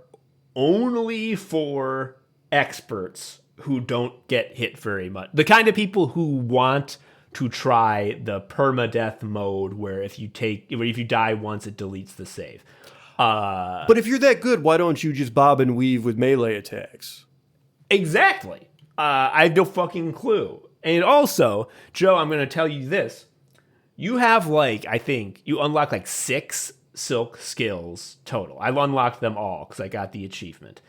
only for experts who don't get hit very much. The kind of people who want to try the permadeath mode where if you die once, it deletes the save. But if you're that good, why don't you just bob and weave with melee attacks? Exactly. I have no fucking clue. And also, Joe, I'm going to tell you this. You have I think you unlock 6 silk skills total. I've unlocked them all because I got the achievement.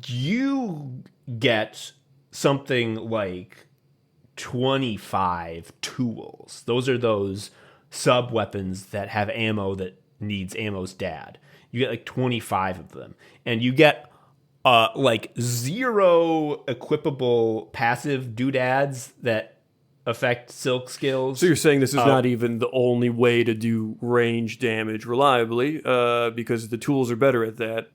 You get something like 25 tools. Those are those sub weapons that have ammo that needs ammo's dad. You get 25 of them, and you get 0 equipable passive doodads that affect silk skills. So you're saying this is not even the only way to do range damage reliably, because the tools are better at that.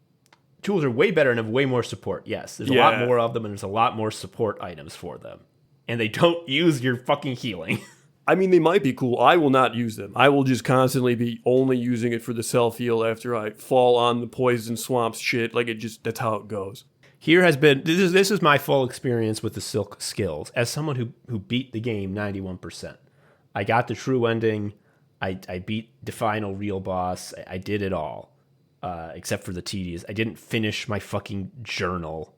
Tools are way better and have way more support. Yes, there's a lot more of them, and there's a lot more support items for them. And they don't use your fucking healing. I mean, they might be cool. I will not use them. I will just constantly be only using it for the self-heal after I fall on the poison swamps shit. That's how it goes. Here has been, this is my full experience with the silk skills. As someone who beat the game 91%. I got the true ending. I beat the final real boss. I did it all. Except for the tedious. I didn't finish my fucking journal.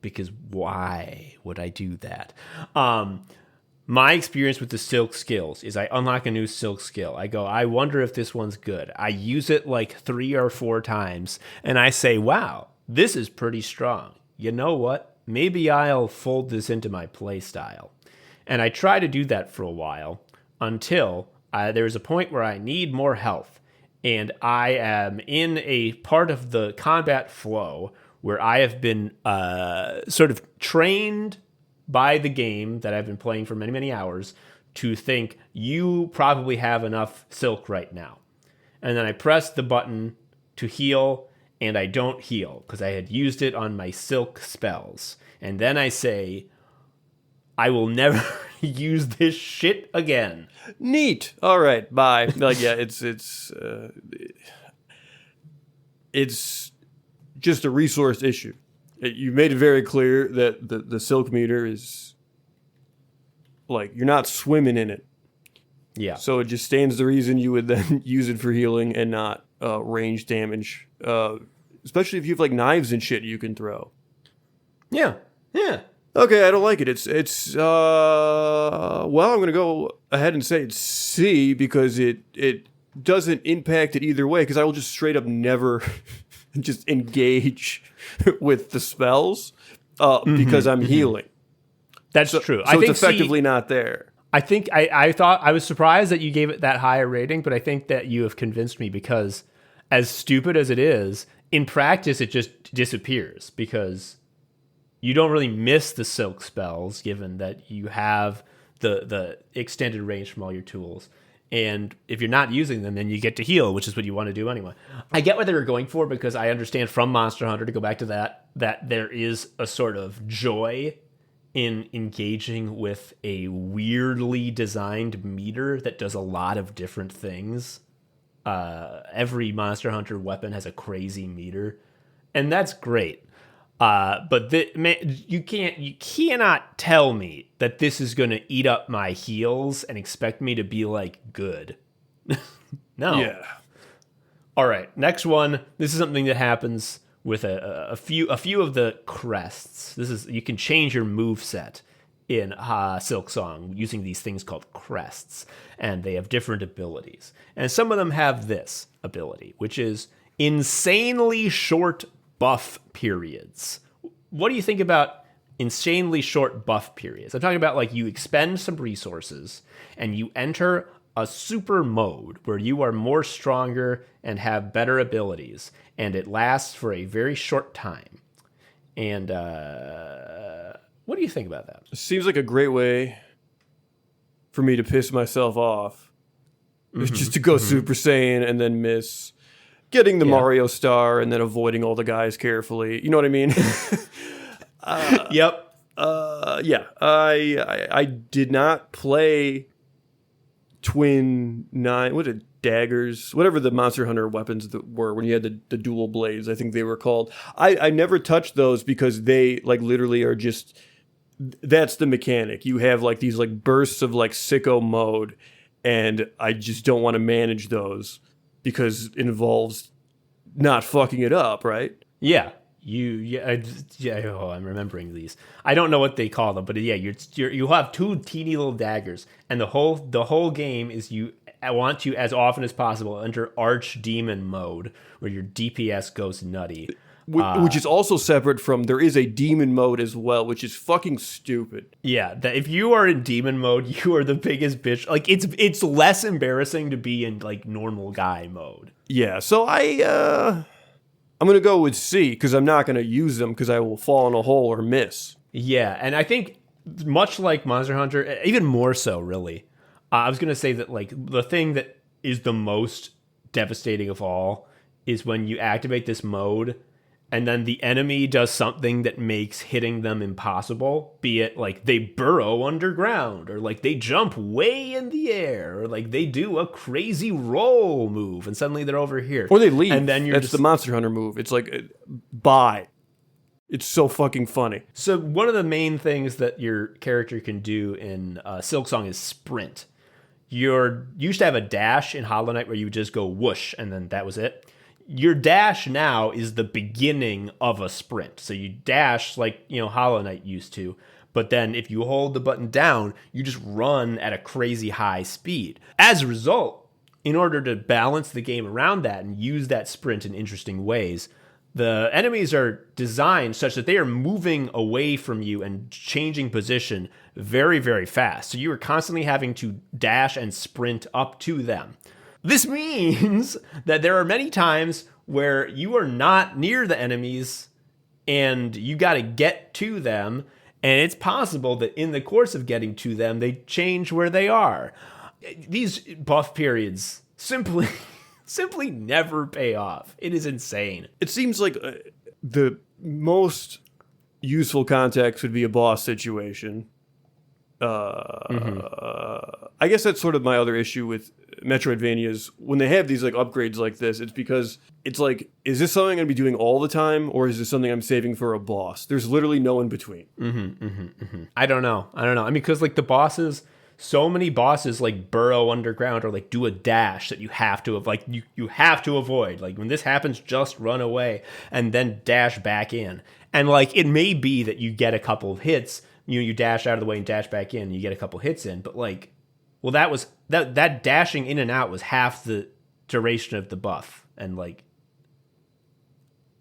Because why would I do that? My experience with the silk skills is I unlock a new silk skill. I go, I wonder if this one's good. I use it 3 or 4 times, and I say, wow, this is pretty strong. You know what? Maybe I'll fold this into my play style. And I try to do that for a while until there's a point where I need more health. And I am in a part of the combat flow where I have been sort of trained by the game that I've been playing for many, many hours to think you probably have enough silk right now. And then I press the button to heal, and I don't heal because I had used it on my silk spells. And then I say, I will never use this shit again. Neat. All right. Bye. It's just a resource issue. You made it very clear that the silk meter is you're not swimming in it. Yeah. So it just stands to reason you would then use it for healing and not range damage. Especially if you have knives and shit you can throw. Yeah. Yeah. Okay, I don't like it. Well, I'm going to go ahead and say it's C because it doesn't impact it either way because I will just straight up never just engage with the spells because I'm healing. That's true. So it's effectively not there. I think I thought I was surprised that you gave it that high a rating, but I think that you have convinced me because as stupid as it is, in practice it just disappears because you don't really miss the silk spells given that you have the extended range from all your tools. And if you're not using them, then you get to heal, which is what you want to do anyway. I get what they were going for because I understand from Monster Hunter, to go back to that there is a sort of joy in engaging with a weirdly designed meter that does a lot of different things. Every Monster Hunter weapon has a crazy meter, and that's great. But you cannot tell me that this is going to eat up my heals and expect me to be good. No. Yeah. All right. Next one. This is something that happens with a few of the crests. You can change your moveset in Silksong using these things called crests, and they have different abilities. And some of them have this ability, which is insanely short buff periods. What do you think about insanely short buff periods? I'm talking about you expend some resources and you enter a super mode where you are more stronger and have better abilities, and it lasts for a very short time. And what do you think about that? It seems like a great way for me to piss myself off. Just to go Super Saiyan and then miss getting the Mario star and then avoiding all the guys carefully. You know what I mean? Yep. Yeah. I did not play Twin 9. What did daggers, whatever the Monster Hunter weapons that were when you had the dual blades, I think they were called. I never touched those because they like literally are just, that's the mechanic. You have like these like bursts of like sicko mode, and I just don't want to manage those because it involves not fucking it up, right? Yeah. I'm remembering these. I don't know what they call them, but yeah, you have two teeny little daggers, and the whole game is I want you as often as possible enter Archdemon mode, where your DPS goes nutty. Which is also separate from, there is a demon mode as well, which is fucking stupid. Yeah, that if you are in demon mode, you are the biggest bitch. Like it's less embarrassing to be in like normal guy mode. Yeah, so I'm going to go with C because I'm not going to use them because I will fall in a hole or miss. Yeah, and I think much like Monster Hunter, even more so, really. I was going to say that like the thing that is the most devastating of all is when you activate this mode and then the enemy does something that makes hitting them impossible, be it like they burrow underground, or like they jump way in the air, or like they do a crazy roll move and suddenly they're over here. Or they leave. And then That's the Monster Hunter move. It's like, bye. It's so fucking funny. So one of the main things that your character can do in Silksong is sprint. You used to have a dash in Hollow Knight where you would just go whoosh and then that was it. Your dash now is the beginning of a sprint. So you dash like, Hollow Knight used to. But then if you hold the button down, you just run at a crazy high speed. As a result, in order to balance the game around that and use that sprint in interesting ways, the enemies are designed such that they are moving away from you and changing position very, very fast. So you are constantly having to dash and sprint up to them. This means that there are many times where you are not near the enemies and you got to get to them. And it's possible that in the course of getting to them, they change where they are. These buff periods simply never pay off. It is insane. It seems like the most useful context would be a boss situation. I guess that's sort of my other issue with Metroidvanias. When they have these like upgrades like this, it's because it's like, is this something I'm going to be doing all the time, or is this something I'm saving for a boss? There's literally no in between. I don't know. I mean, because like the bosses, so many bosses like burrow underground or like do a dash that you have to have like you have to avoid. Like when this happens, just run away and then dash back in. And like it may be that you get a couple of hits, you dash out of the way and dash back in, and you get a couple hits in, but like, well, that dashing in and out was half the duration of the buff, and like,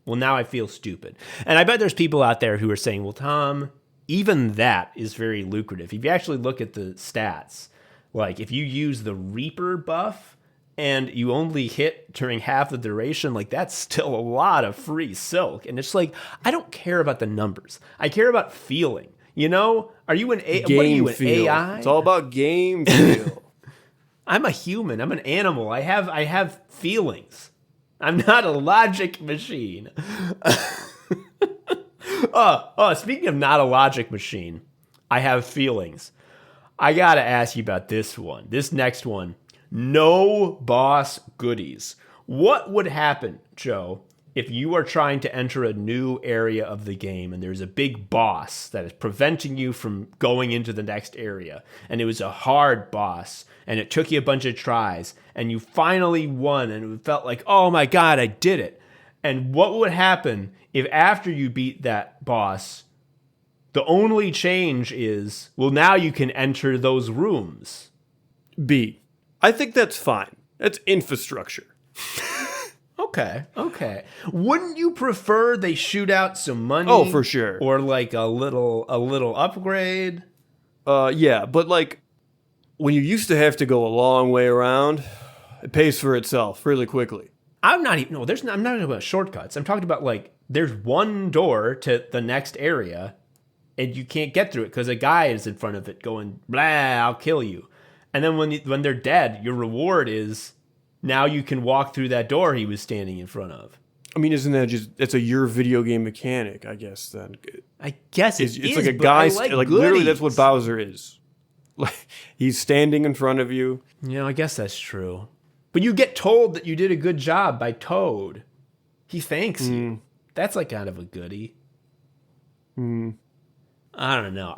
well, now I feel stupid. And I bet there's people out there who are saying, well, Tom, even that is very lucrative. If you actually look at the stats, like if you use the Reaper buff and you only hit during half the duration, like that's still a lot of free silk. And it's like, I don't care about the numbers. I care about feeling. Are you an AI? It's all about game feel. I'm a human. I'm an animal. I have feelings. I'm not a logic machine. Speaking of not a logic machine, I have feelings. I gotta ask you about this one. This next one. No boss goodies. What would happen, Joe, if you are trying to enter a new area of the game and there's a big boss that is preventing you from going into the next area, and it was a hard boss and it took you a bunch of tries and you finally won and it felt like, oh my God, I did it. And what would happen if after you beat that boss, the only change is, well, now you can enter those rooms? B. I think that's fine. That's infrastructure. Okay. Wouldn't you prefer they shoot out some money? Oh, for sure. Or like a little upgrade? Yeah, but like when you used to have to go a long way around, it pays for itself really quickly. I'm not talking about shortcuts. I'm talking about like there's one door to the next area and you can't get through it because a guy is in front of it going, blah, I'll kill you. And then when they're dead, your reward is now you can walk through that door he was standing in front of. I mean, isn't that that's your video game mechanic, I guess, then? I guess it's like a guy, like literally that's what Bowser is. Like he's standing in front of you. I guess that's true. But you get told that you did a good job by Toad. He thanks you. That's like kind of a goodie. I don't know.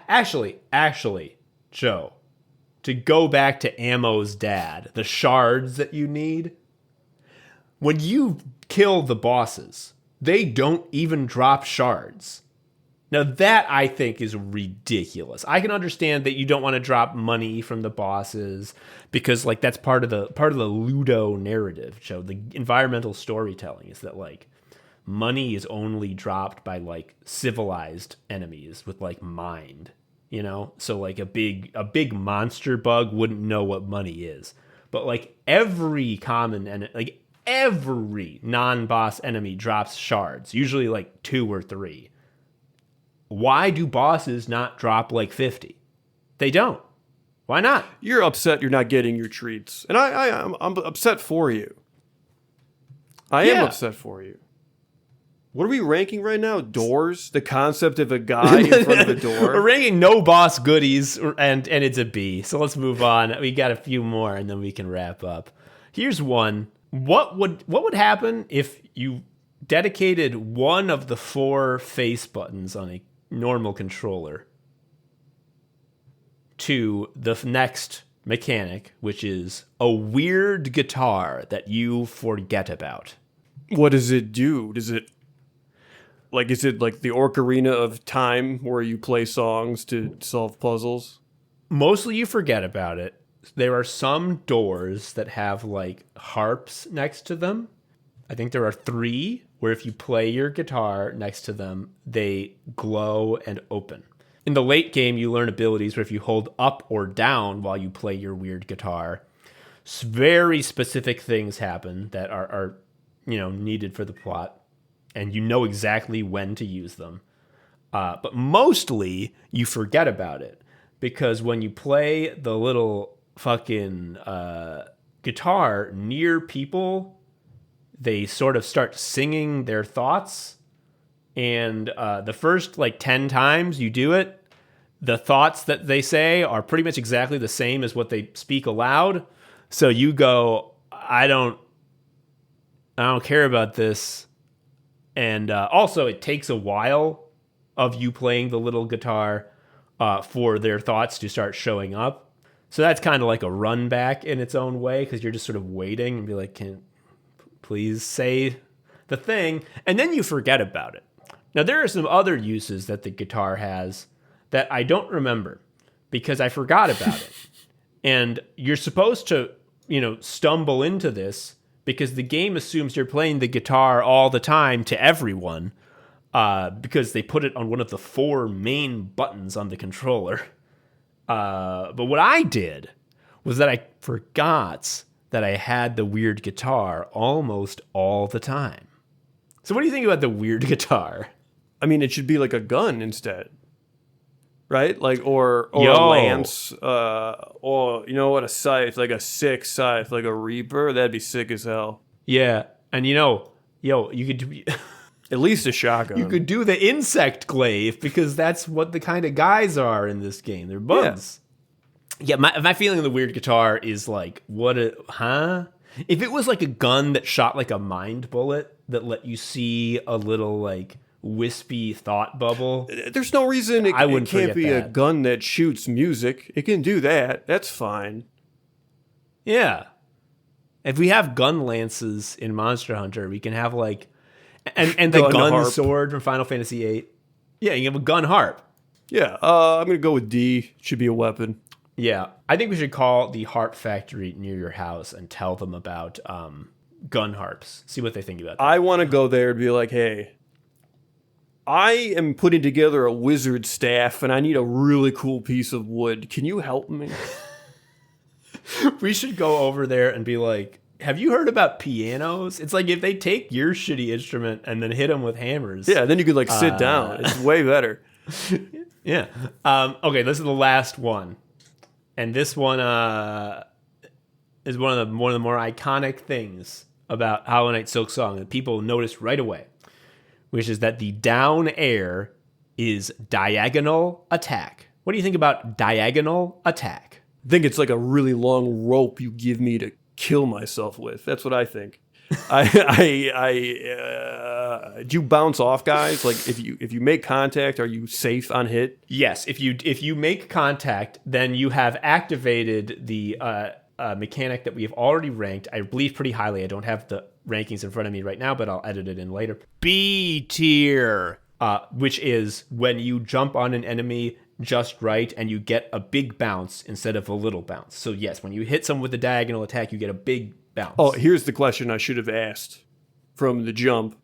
Actually, Joe, to go back to Ammo's dad, the shards that you need, when you kill the bosses, they don't even drop shards. Now that I think is ridiculous. I can understand that you don't want to drop money from the bosses because like that's part of the Ludo narrative, Joe. The environmental storytelling is that like money is only dropped by like civilized enemies with like mind, you know? So like a big monster bug wouldn't know what money is. But like every non-boss enemy drops shards, usually like 2 or 3. Why do bosses not drop like 50? They don't. Why not? You're upset you're not getting your treats. And I'm upset for you. I am upset for you. What are we ranking right now? Doors? The concept of a guy in front of a door? We're ranking no boss goodies, and it's a B. So let's move on. We got a few more, and then we can wrap up. Here's one. What would happen if you dedicated one of the 4 face buttons on a normal controller to the next mechanic, which is a weird guitar that you forget about? What does it do? Is it like the Ocarina of Time where you play songs to solve puzzles? Mostly you forget about it. There are some doors that have like harps next to them. I think there are 3 where if you play your guitar next to them, they glow and open. In the late game, you learn abilities where if you hold up or down while you play your weird guitar, very specific things happen that are needed for the plot, and you know exactly when to use them. But mostly, you forget about it, because when you play the little fucking guitar near people, they sort of start singing their thoughts. And the first like 10 times you do it, the thoughts that they say are pretty much exactly the same as what they speak aloud. So you go, I don't care about this. And also it takes a while of you playing the little guitar for their thoughts to start showing up. So that's kind of like a run back in its own way, because you're just sort of waiting and be like, please say the thing, and then you forget about it. Now, there are some other uses that the guitar has that I don't remember because I forgot about it. And you're supposed to, stumble into this because the game assumes you're playing the guitar all the time to everyone because they put it on one of the 4 main buttons on the controller. But what I did was that I forgot that I had the weird guitar almost all the time. So what do you think about the weird guitar? I mean, it should be like a gun instead, right? Like, or a lance, or you know what, a scythe, like a sick scythe, like a reaper. That'd be sick as hell. Yeah, and you could do at least a shotgun. You could do the insect glaive because that's what the kind of guys are in this game. They're bugs. Yeah, my feeling of the weird guitar is like, if it was like a gun that shot like a mind bullet that let you see a little like wispy thought bubble, there's no reason it can't be a gun that shoots music. It can do that. That's fine. Yeah. If we have gun lances in Monster Hunter, we can have like, and the gun sword from Final Fantasy VIII. Yeah, you have a gun harp. Yeah, I'm going to go with D. Should be a weapon. Yeah, I think we should call the harp factory near your house and tell them about gun harps. See what they think about that. I want to go there and be like, hey, I am putting together a wizard staff and I need a really cool piece of wood. Can you help me? We should go over there and be like, have you heard about pianos? It's like if they take your shitty instrument and then hit them with hammers. Yeah, then you could like sit down. It's way better. Yeah. Okay, this is the last one. And this one is one of the more iconic things about Hollow Knight Silksong that people notice right away, which is that the down air is diagonal attack. What do you think about diagonal attack? think it's like a really long rope you give me to kill myself with. That's what I think. Do you bounce off guys? Like if you make contact, are you safe on hit? Yes, if you make contact, then you have activated the mechanic that we have already ranked, I believe, pretty highly. I don't have the rankings in front of me right now, but I'll edit it in later. B tier, which is when you jump on an enemy just right and you get a big bounce instead of a little bounce. So yes, when you hit someone with a diagonal attack, you get a big bounce. Oh, here's the question I should have asked from the jump.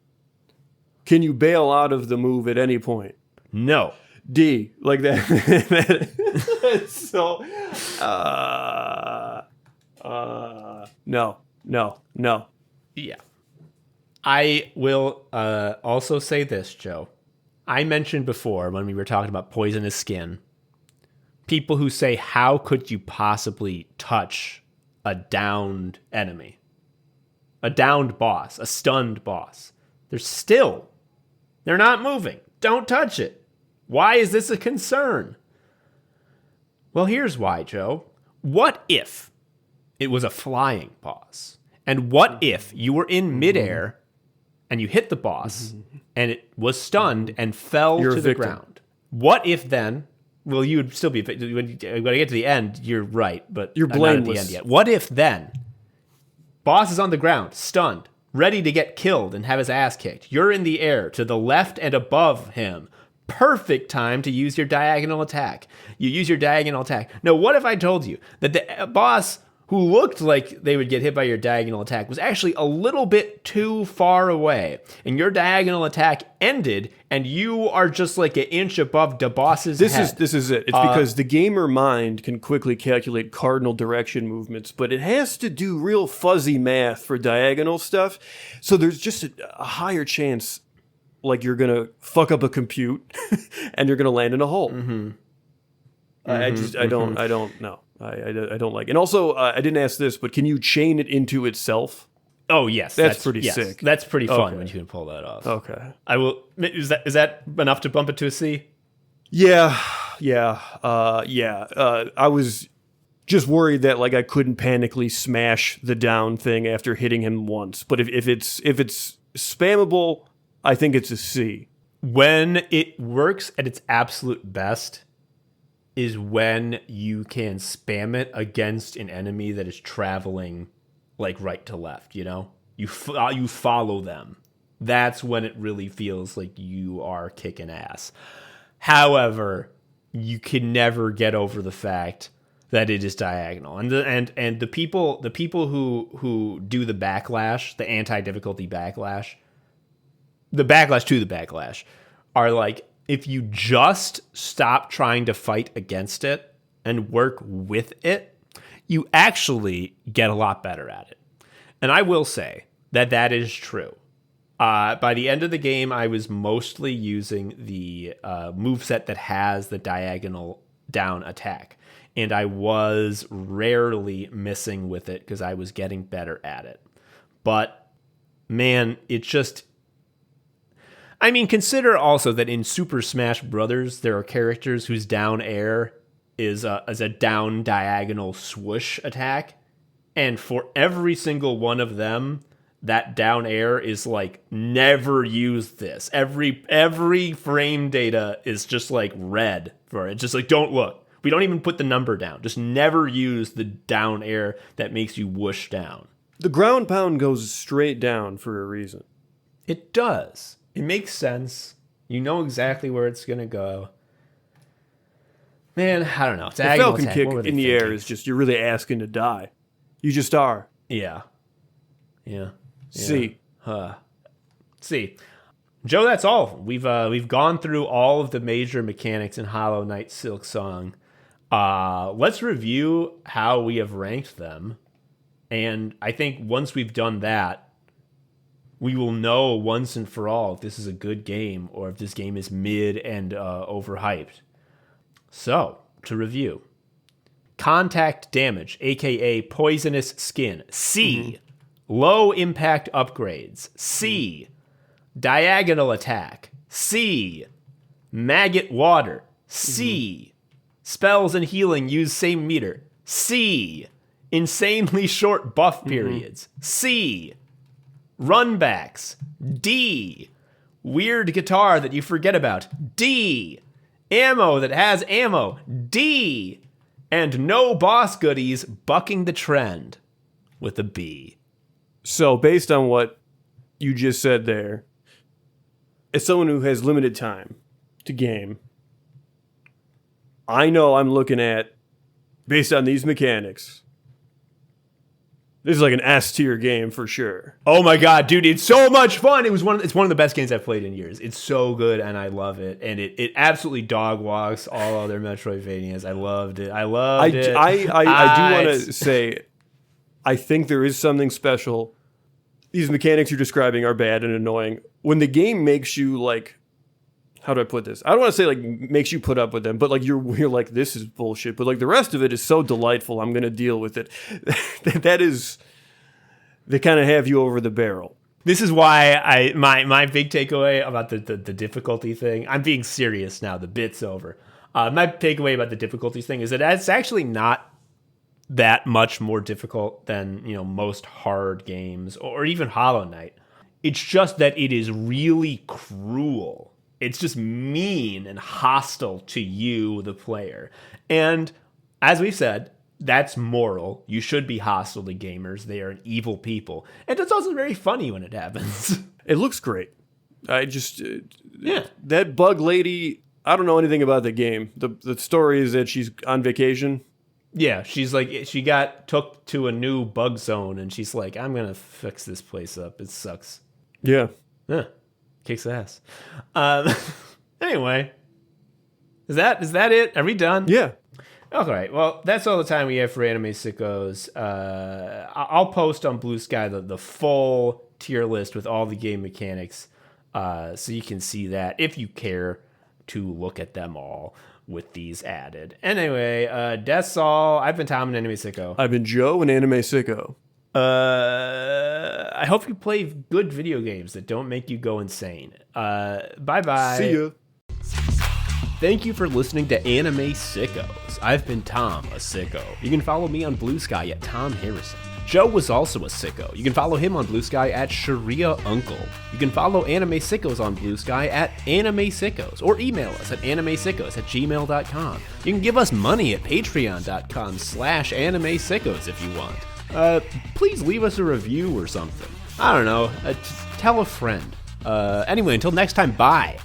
Can you bail out of the move at any point? No. D, like that. So, no. Yeah. I will also say this, Joe. I mentioned before when we were talking about poisonous skin, people who say, how could you possibly touch a downed enemy? A downed boss, a stunned boss. They're not moving. Don't touch it. Why is this a concern? Well, here's why, Joe. What if it was a flying boss? And what if you were in midair and you hit the boss and it was stunned and fell to the ground? What if then, well, you would still be, when I get to the end, you're right, but you're I'm not at blameless. the end yet. What if then, boss is on the ground, stunned, ready to get killed and have his ass kicked. You're in the air to the left and above him. Perfect time to use your diagonal attack. You use your diagonal attack. Now, what if I told you that the boss who looked like they would get hit by your diagonal attack was actually a little bit too far away, and your diagonal attack ended, and you are just like an inch above the boss's head? This is it. It's because the gamer mind can quickly calculate cardinal direction movements, but it has to do real fuzzy math for diagonal stuff. So there's just a higher chance, like you're gonna fuck up a compute, and you're gonna land in a hole. I don't know. I don't like it. And also, I didn't ask this, but can you chain it into itself? Oh, yes. That's pretty sick. That's pretty fun when you can pull that off. Okay. I will. Is that enough to bump it to a C? Yeah. I was just worried that like I couldn't panically smash the down thing after hitting him once. But if it's spammable, I think it's a C. When it works at its absolute best is when you can spam it against an enemy that is traveling like right to left, you know? You follow them. That's when it really feels like you are kicking ass. However, you can never get over the fact that it is diagonal. And the people who do the backlash, the anti-difficulty backlash, the backlash to the backlash are like, if you just stop trying to fight against it and work with it, you actually get a lot better at it. And I will say that is true. By the end of the game, I was mostly using the moveset that has the diagonal down attack. And I was rarely missing with it because I was getting better at it. But, man, it just... I mean, consider also that in Super Smash Brothers, there are characters whose down air is a down diagonal swoosh attack. And for every single one of them, that down air is like, never use this. Every frame data is just like red for it. Just like, don't look. We don't even put the number down. Just never use the down air that makes you whoosh down. The ground pound goes straight down for a reason. It does. It makes sense. You know exactly where it's going to go. Man, I don't know. The Falcon kick in the air is just, you're really asking to die. You just are. Yeah. C. C. Joe, that's all. We've gone through all of the major mechanics in Hollow Knight Silksong. Let's review how we have ranked them. And I think once we've done that, we will know once and for all if this is a good game or if this game is mid and overhyped. So, to review. Contact damage, aka poisonous skin. C. Low impact upgrades. C. Diagonal attack. C. Maggot water. C. Spells and healing use same meter. C. Insanely short buff periods. C. Runbacks. D. Weird guitar that you forget about. D. Ammo that has ammo. D. And no boss goodies bucking the trend with a B. So based on what you just said there, as someone who has limited time to game, I know I'm looking at, based on these mechanics, this is like an S tier game for sure. Oh my god, dude, it's so much fun. It's one of the best games I've played in years. It's so good and I love it. And it absolutely dog walks all other Metroidvanias. I loved it. I do want to say, I think there is something special. These mechanics you're describing are bad and annoying. When the game makes you like, how do I put this? I don't want to say like makes you put up with them, but like you're like, this is bullshit. But like the rest of it is so delightful. I'm going to deal with it. That is, they kind of have you over the barrel. This is why my big takeaway about the difficulty thing, I'm being serious now, the bit's over. My takeaway about the difficulty thing is that it's actually not that much more difficult than, most hard games or even Hollow Knight. It's just that it is really cruel. It's just mean and hostile to you, the player. And as we've said, that's moral. You should be hostile to gamers. They are an evil people. And it's also very funny when it happens. It looks great. I just... yeah. That bug lady, I don't know anything about the game. The story is that she's on vacation. Yeah, she's like, she got took to a new bug zone, and she's like, I'm going to fix this place up. It sucks. Yeah. Yeah. Kicks ass. Anyway, is that it? Are we done? Yeah. All right. Well, that's all the time we have for Anime Sickos. I'll post on Blue Sky the full tier list with all the game mechanics, so you can see that if you care to look at them all with these added. Anyway, that's all. I've been Tom, an Anime Sicko. I've been Joe, an Anime Sicko. I hope you play good video games that don't make you go insane. Bye-bye. See ya. Thank you for listening to Anime Sickos. I've been Tom, a sicko. You can follow me on Blue Sky at Tom Harrison. Joe was also a sicko. You can follow him on Blue Sky at Sharia Uncle. You can follow Anime Sickos on Blue Sky at Anime Sickos, or email us at animesickos@gmail.com. You can give us money at patreon.com/Anime Sickos if you want. Please leave us a review or something. I don't know. Tell a friend. Anyway, until next time, bye.